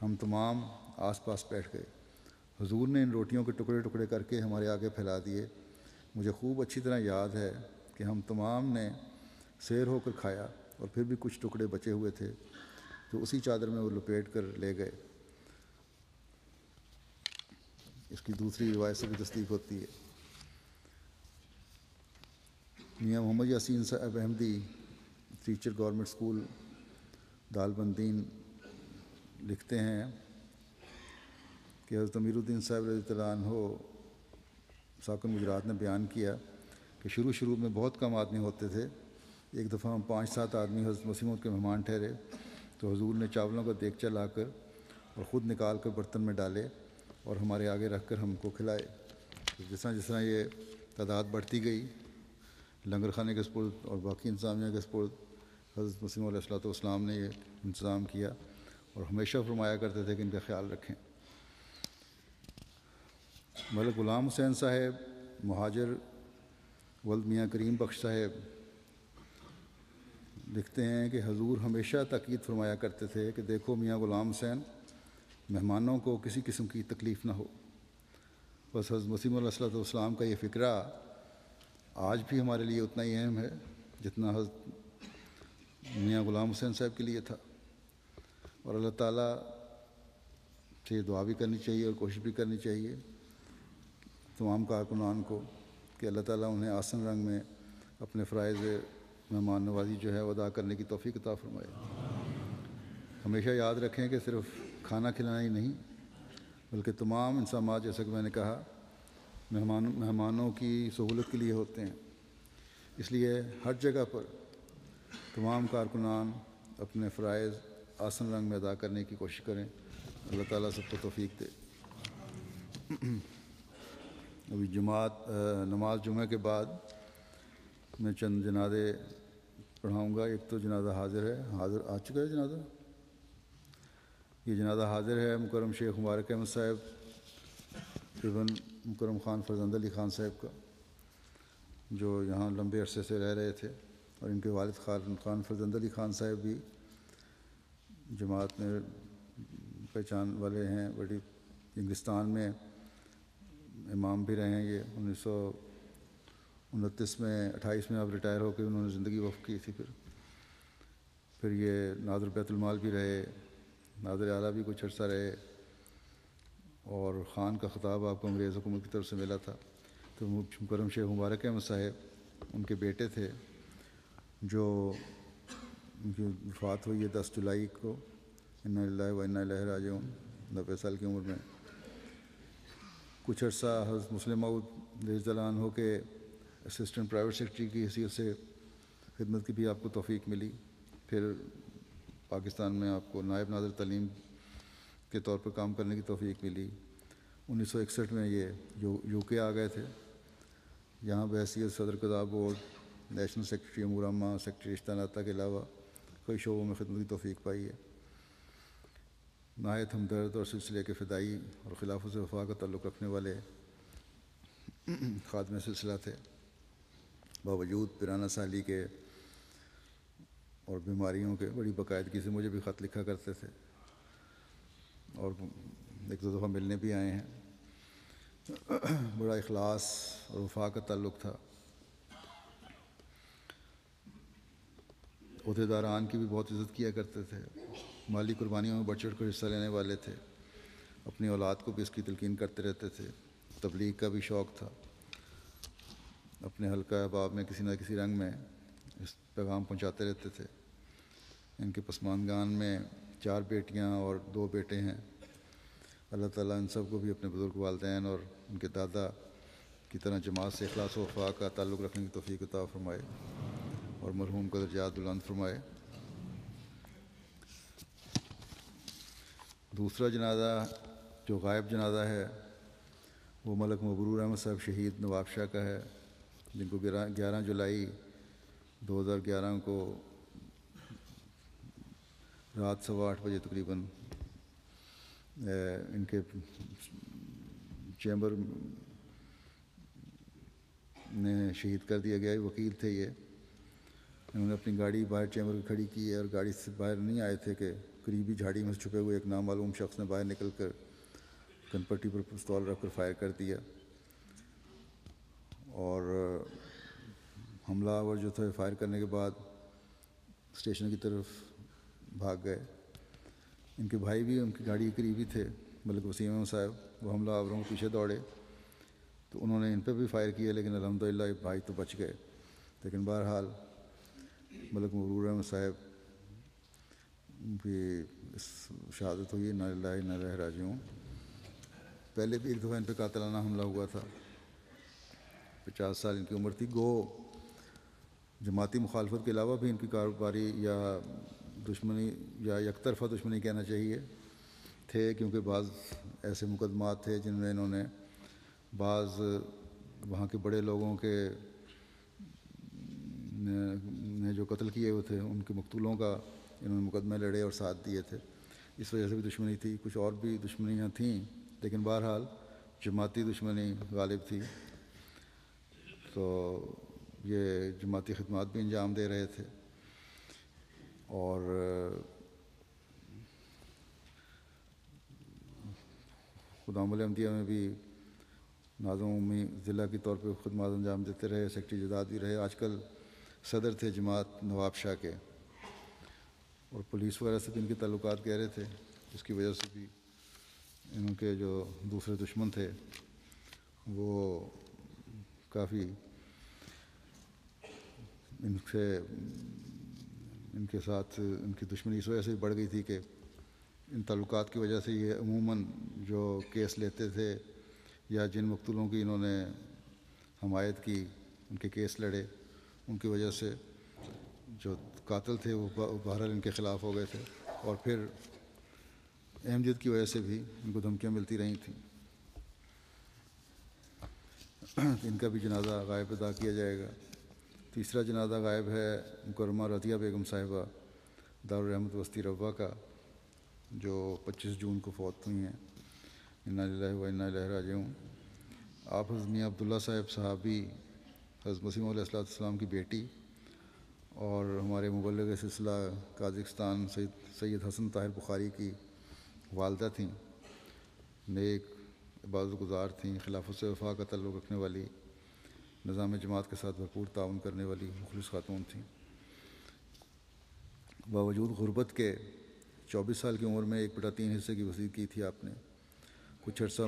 ہم تمام آس پاس بیٹھ گئے۔ حضور نے ان روٹیوں کے ٹکڑے ٹکڑے کر کے ہمارے آگے پھیلا دیے۔ مجھے خوب اچھی طرح یاد ہے کہ ہم تمام نے سیر ہو کر کھایا، اور پھر بھی کچھ ٹکڑے بچے ہوئے تھے تو اسی چادر میں وہ لپیٹ کر لے گئے۔ اس کی دوسری روایت سے بھی تصدیق ہوتی ہے۔ میاں محمد یاسین صاحب احمدی ٹیچر گورنمنٹ اسکول دال بندین لکھتے ہیں کہ حضرت امیر الدین صاحب رضی اللہ عنہ ساکن گجرات نے بیان کیا کہ شروع میں بہت کم آدمی ہوتے تھے۔ ایک دفعہ ہم 5-7 آدمی حضرت مسیح موعود کے مہمان ٹھہرے تو حضور نے چاولوں کا دیگچہ لا کر اور خود نکال کر برتن میں ڈالے اور ہمارے آگے رکھ کر ہم کو کھلائے۔ جس طرح یہ تعداد بڑھتی گئی، لنگر خانے کے سپرد اور باقی انتظامیہ کے سپرد حضرت مسیح موعود علیہ السلام نے یہ انتظام کیا، اور ہمیشہ فرمایا کرتے تھے کہ ان کا خیال رکھیں۔ ملک غلام حسین صاحب مہاجر ولد میاں کریم بخش صاحب لکھتے ہیں کہ حضور ہمیشہ تاکید فرمایا کرتے تھے کہ دیکھو میاں غلام حسین، مہمانوں کو کسی قسم کی تکلیف نہ ہو۔ بس حضرت مسیح موعود علیہ السلام کا یہ فکرہ آج بھی ہمارے لیے اتنا ہی اہم ہے جتنا حضرت میاں غلام حسین صاحب کے لیے تھا، اور اللہ تعالیٰ سے دعا بھی کرنی چاہیے اور کوشش بھی کرنی چاہیے تمام کارکنان کو کہ اللہ تعالیٰ انہیں آسن رنگ میں اپنے فرائض مہمان نوازی جو ہے وہ ادا کرنے کی توفیق عطا فرمائے۔ ہمیشہ یاد رکھیں کہ صرف کھانا کھلانا ہی نہیں بلکہ تمام انتظامات، جیسا کہ میں نے کہا، مہمانوں کی سہولت کے لیے ہوتے ہیں۔ اس لیے ہر جگہ پر تمام کارکنان اپنے فرائض آسن رنگ میں ادا کرنے کی کوشش کریں۔ اللہ تعالیٰ سب کو توفیق دے۔ ابھی نماز جمعہ کے بعد میں چند جنازے پڑھاؤں گا۔ ایک تو جنازہ حاضر آ چکا ہے جنازہ۔ یہ جنازہ حاضر ہے مکرم شیخ مبارک احمد صاحب ابن مکرم خان فرزند علی خان صاحب کا، جو یہاں لمبے عرصے سے رہ رہے تھے، اور ان کے والد خان فرزند علی خان صاحب بھی جماعت میں پہچان والے ہیں، بڑی انگلستان میں امام بھی رہے ہیں۔ یہ 1929 میں 28 میں اب ریٹائر ہو کے انہوں نے زندگی وقف کی تھی۔ پھر یہ ناظر بیت المال بھی رہے، ناظر اعلیٰ بھی کچھ عرصہ رہے، اور خان کا خطاب آپ کو انگریز حکومت کی طرف سے ملا تھا. تو مکرم شیخ مبارک احمد صاحب ان کے بیٹے تھے، جو ان کی وفات ہوئی ہے 10 جولائی کو، انا للہ و انا الیہ راجعون، 90 سال کی عمر میں. کچھ عرصہ حضرت مسلم موعود رضی اللہ عنہ کے اسسٹنٹ پرائیویٹ سیکرٹری کی حیثیت سے خدمت کی بھی آپ کو توفیق ملی. پھر پاکستان میں آپ کو نائب ناظر تعلیم کے طور پر کام کرنے کی توفیق ملی. 1961 میں یہ یو کے آ گئے تھے. یہاں بحیثیت صدر قضاء بورڈ، نیشنل سیکرٹری امور عامہ، سیکرٹری رشتہ ناطہ کے علاوہ کئی شعبوں میں خدمت کی توفیق پائی ہے. نہایت ہمدرد اور سلسلے کے فدائی اور خلافت سے وفا کا تعلق رکھنے والے خادم سلسلہ تھے. باوجود پیرانہ سالی کے اور بیماریوں کے بڑی باقاعدگی سے مجھے بھی خط لکھا کرتے تھے، اور ایک دو دفعہ ملنے بھی آئے ہیں. بڑا اخلاص اور وفا کا تعلق تھا. عہدیداران کی بھی بہت عزت کیا کرتے تھے. مالی قربانیوں میں بڑھ چڑھ کر حصہ لینے والے تھے. اپنی اولاد کو بھی اس کی تلقین کرتے رہتے تھے. تبلیغ کا بھی شوق تھا. اپنے حلقہ احباب میں کسی نہ کسی رنگ میں اس پیغام پہنچاتے رہتے تھے. ان کے پسماندگان میں 4 بیٹیاں اور 2 بیٹے ہیں. اللہ تعالیٰ ان سب کو بھی اپنے بزرگ والدین اور ان کے دادا کی طرح جماعت سے اخلاص و وفا کا تعلق رکھنے کی توفیق عطا فرمائے، اور مرحوم کا درجات بلند فرمائے. دوسرا جنازہ جو غائب جنازہ ہے وہ ملک مبرور احمد صاحب شہید نواب شاہ کا ہے، جن کو 11 جولائی 2011 کو رات 8:15 بجے تقریباً ان کے چیمبر نے شہید کر دیا گیا. وکیل تھے یہ. انہوں نے اپنی گاڑی باہر چیمبر میں کھڑی کی اور گاڑی سے باہر نہیں آئے تھے کہ قریبی جھاڑی میں سے چھپے ہوئے ایک نامعلوم شخص نے باہر نکل کر کن پٹی پر پستول رکھ کر فائر کر دیا، اور حملہ آور جو تھے فائر کرنے کے بعد اسٹیشن کی طرف بھاگ گئے. ان کے بھائی بھی ان کی گاڑی کے قریب ہی تھے، ملک وسیم احمد صاحب. وہ حملہ آوروں کے پیچھے دوڑے تو انہوں نے ان پہ بھی فائر کیا، لیکن الحمدللہ یہ بھائی تو بچ گئے. لیکن بہرحال ملک مبرور احمد صاحب بھی اس شہادت ہوئی. انا للہ و انا الیہ راجعون. پہلے بھی ایک دفعہ ان پہ قاتلانہ حملہ ہوا تھا. 50 سال ان کی عمر تھی. گو جماعتی مخالفت کے علاوہ بھی ان کی کاروباری یا دشمنی یا یک طرفہ دشمنی کہنا چاہیے تھے، کیونکہ بعض ایسے مقدمات تھے جن میں انہوں نے بعض وہاں کے بڑے لوگوں کے نے جو قتل کیے ہوئے تھے ان کے مقتولوں کا انہوں نے مقدمے لڑے اور ساتھ دیے تھے. اس وجہ سے بھی دشمنی تھی. کچھ اور بھی دشمنیاں تھیں، لیکن بہرحال جماعتی دشمنی غالب تھی. تو یہ جماعتی خدمات بھی انجام دے رہے تھے. اور خدام الاحمدیہ میں بھی ناظم عمومی ضلع کے طور پہ خدمات انجام دیتے رہے. سیکرٹری جداد بھی رہے. آج کل صدر تھے جماعت نواب شاہ کے، اور پولیس وغیرہ سے بھی ان کے تعلقات گہرے تھے، جس کی وجہ سے بھی ان کے جو دوسرے دشمن تھے وہ کافی ان کے ساتھ ان کی دشمنی اس وجہ سے بڑھ گئی تھی کہ ان تعلقات کی وجہ سے یہ عموماً جو کیس لیتے تھے یا جن مقتولوں کی انہوں نے حمایت کی ان کے کیس لڑے، ان کی وجہ سے جو قاتل تھے وہ بہرحال ان کے خلاف ہو گئے تھے. اور پھر احمدیت کی وجہ سے بھی ان کو دھمکیاں ملتی رہی تھیں. ان کا بھی جنازہ غائب ادا کیا جائے گا. تیسرا جنازہ غائب ہے مکرمہ رضیہ بیگم صاحبہ دارالرحمت وسطی روا کا، جو 25 جون کو فوت ہوئی ہیں. انا للہ و انا الیہ راجعون. آپ حضرت میاں عبداللہ صاحب صحابی حضرت مسیح علیہ السلام کی بیٹی اور ہمارے مبلغ سلسلہ قازقستان سید حسن طاہر بخاری کی والدہ تھیں. نیک عبادت گزار تھیں، خلافت سے وفا کا تعلق رکھنے والی، نظام جماعت کے ساتھ بھرپور تعاون کرنے والی مخلص خاتون تھیں. باوجود غربت کے 24 سال کی عمر میں 1/3 حصے کی وصیت کی تھی آپ نے۔ کچھ عرصہ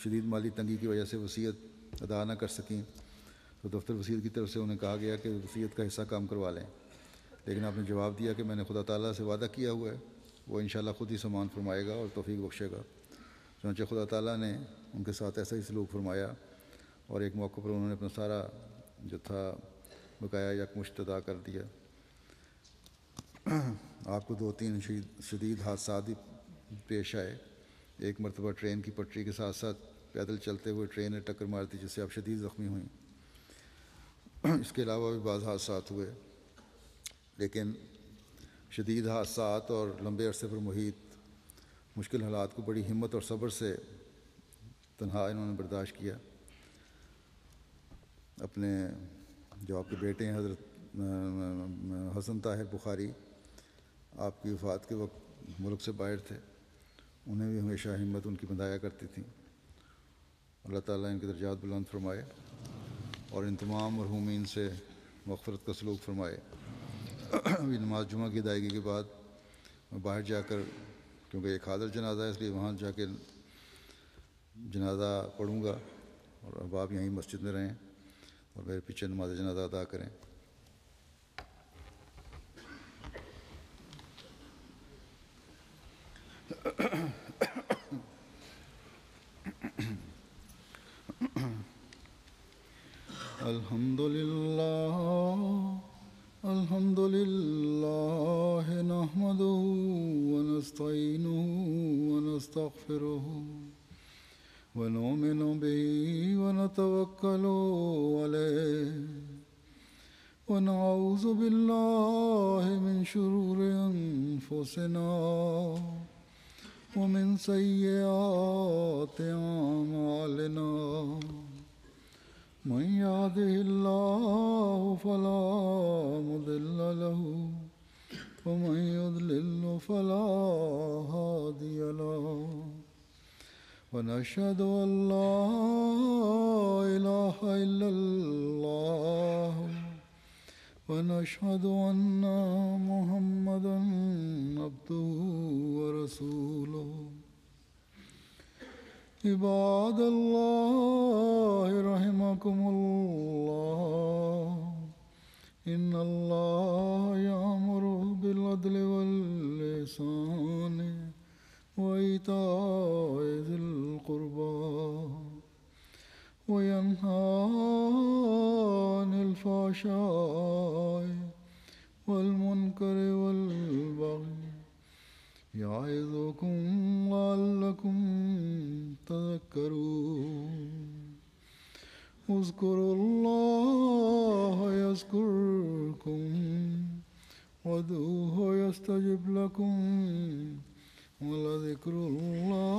شدید مالی تنگی کی وجہ سے وصیت ادا نہ کر سکیں تو دفتر وصیت کی طرف سے انہیں کہا گیا کہ وصیت کا حصہ کام کروا لیں، لیکن آپ نے جواب دیا کہ میں نے خدا تعالیٰ سے وعدہ کیا ہوا ہے، وہ انشاءاللہ خود ہی سامان فرمائے گا اور توفیق بخشے گا۔ چنانچہ خدا تعالیٰ نے ان کے ساتھ ایسا ہی سلوک فرمایا اور ایک موقع پر انہوں نے اپنا سارا جو تھا بقایا یکمشت ادا کر دیا۔ آپ کو 2-3 شدید حادثات بھی پیش آئے۔ ایک مرتبہ ٹرین کی پٹری کے ساتھ ساتھ پیدل چلتے ہوئے ٹرین نے ٹکر مار دی جس سے آپ شدید زخمی ہوئیں۔ اس کے علاوہ بھی بعض حادثات ہوئے، لیکن شدید حادثات اور لمبے عرصے پر محیط مشکل حالات کو بڑی ہمت اور صبر سے تنہا انہوں نے برداشت کیا۔ اپنے جو آپ کے بیٹے ہیں حضرت حسن طاہر بخاری، آپ کی وفات کے وقت ملک سے باہر تھے، انہیں بھی ہمیشہ ہمت ان کی بندھایا کرتی تھی۔ اللہ تعالیٰ ان کے درجات بلند فرمائے اور ان تمام مرحومین سے مغفرت کا سلوک فرمائے۔ ابھی نماز جمعہ کی ادائیگی کے بعد میں باہر جا کر، کیونکہ ایک حاضر جنازہ ہے اس لیے وہاں جا کے جنازہ پڑھوں گا، اور اب آپ یہیں مسجد میں رہیں اور میرے پیچھے نماز جنازہ ادا کریں۔ الحمد للہ نحمده ونستعینه ونستغفره ونؤمن به ونتوکل علیہ ونعوذ باللہ من شرور انفسنا ومن سیئات اعمالنا من يهده الله فلا مضل له ومن يضلل فلا هادي له ونشهد أن لا إله إلا الله ونشهد أن محمدا عبده ورسوله عباد الله رحمكم الله إن الله يأمر بالعدل والإحسان وإيتاء ذي القربى وينهى عن الفحشاء والمنكر والبغي يعظكم لعلكم تذكرون اذكروا الله يذكركم وادعوه يستجب لكم ولذكر الله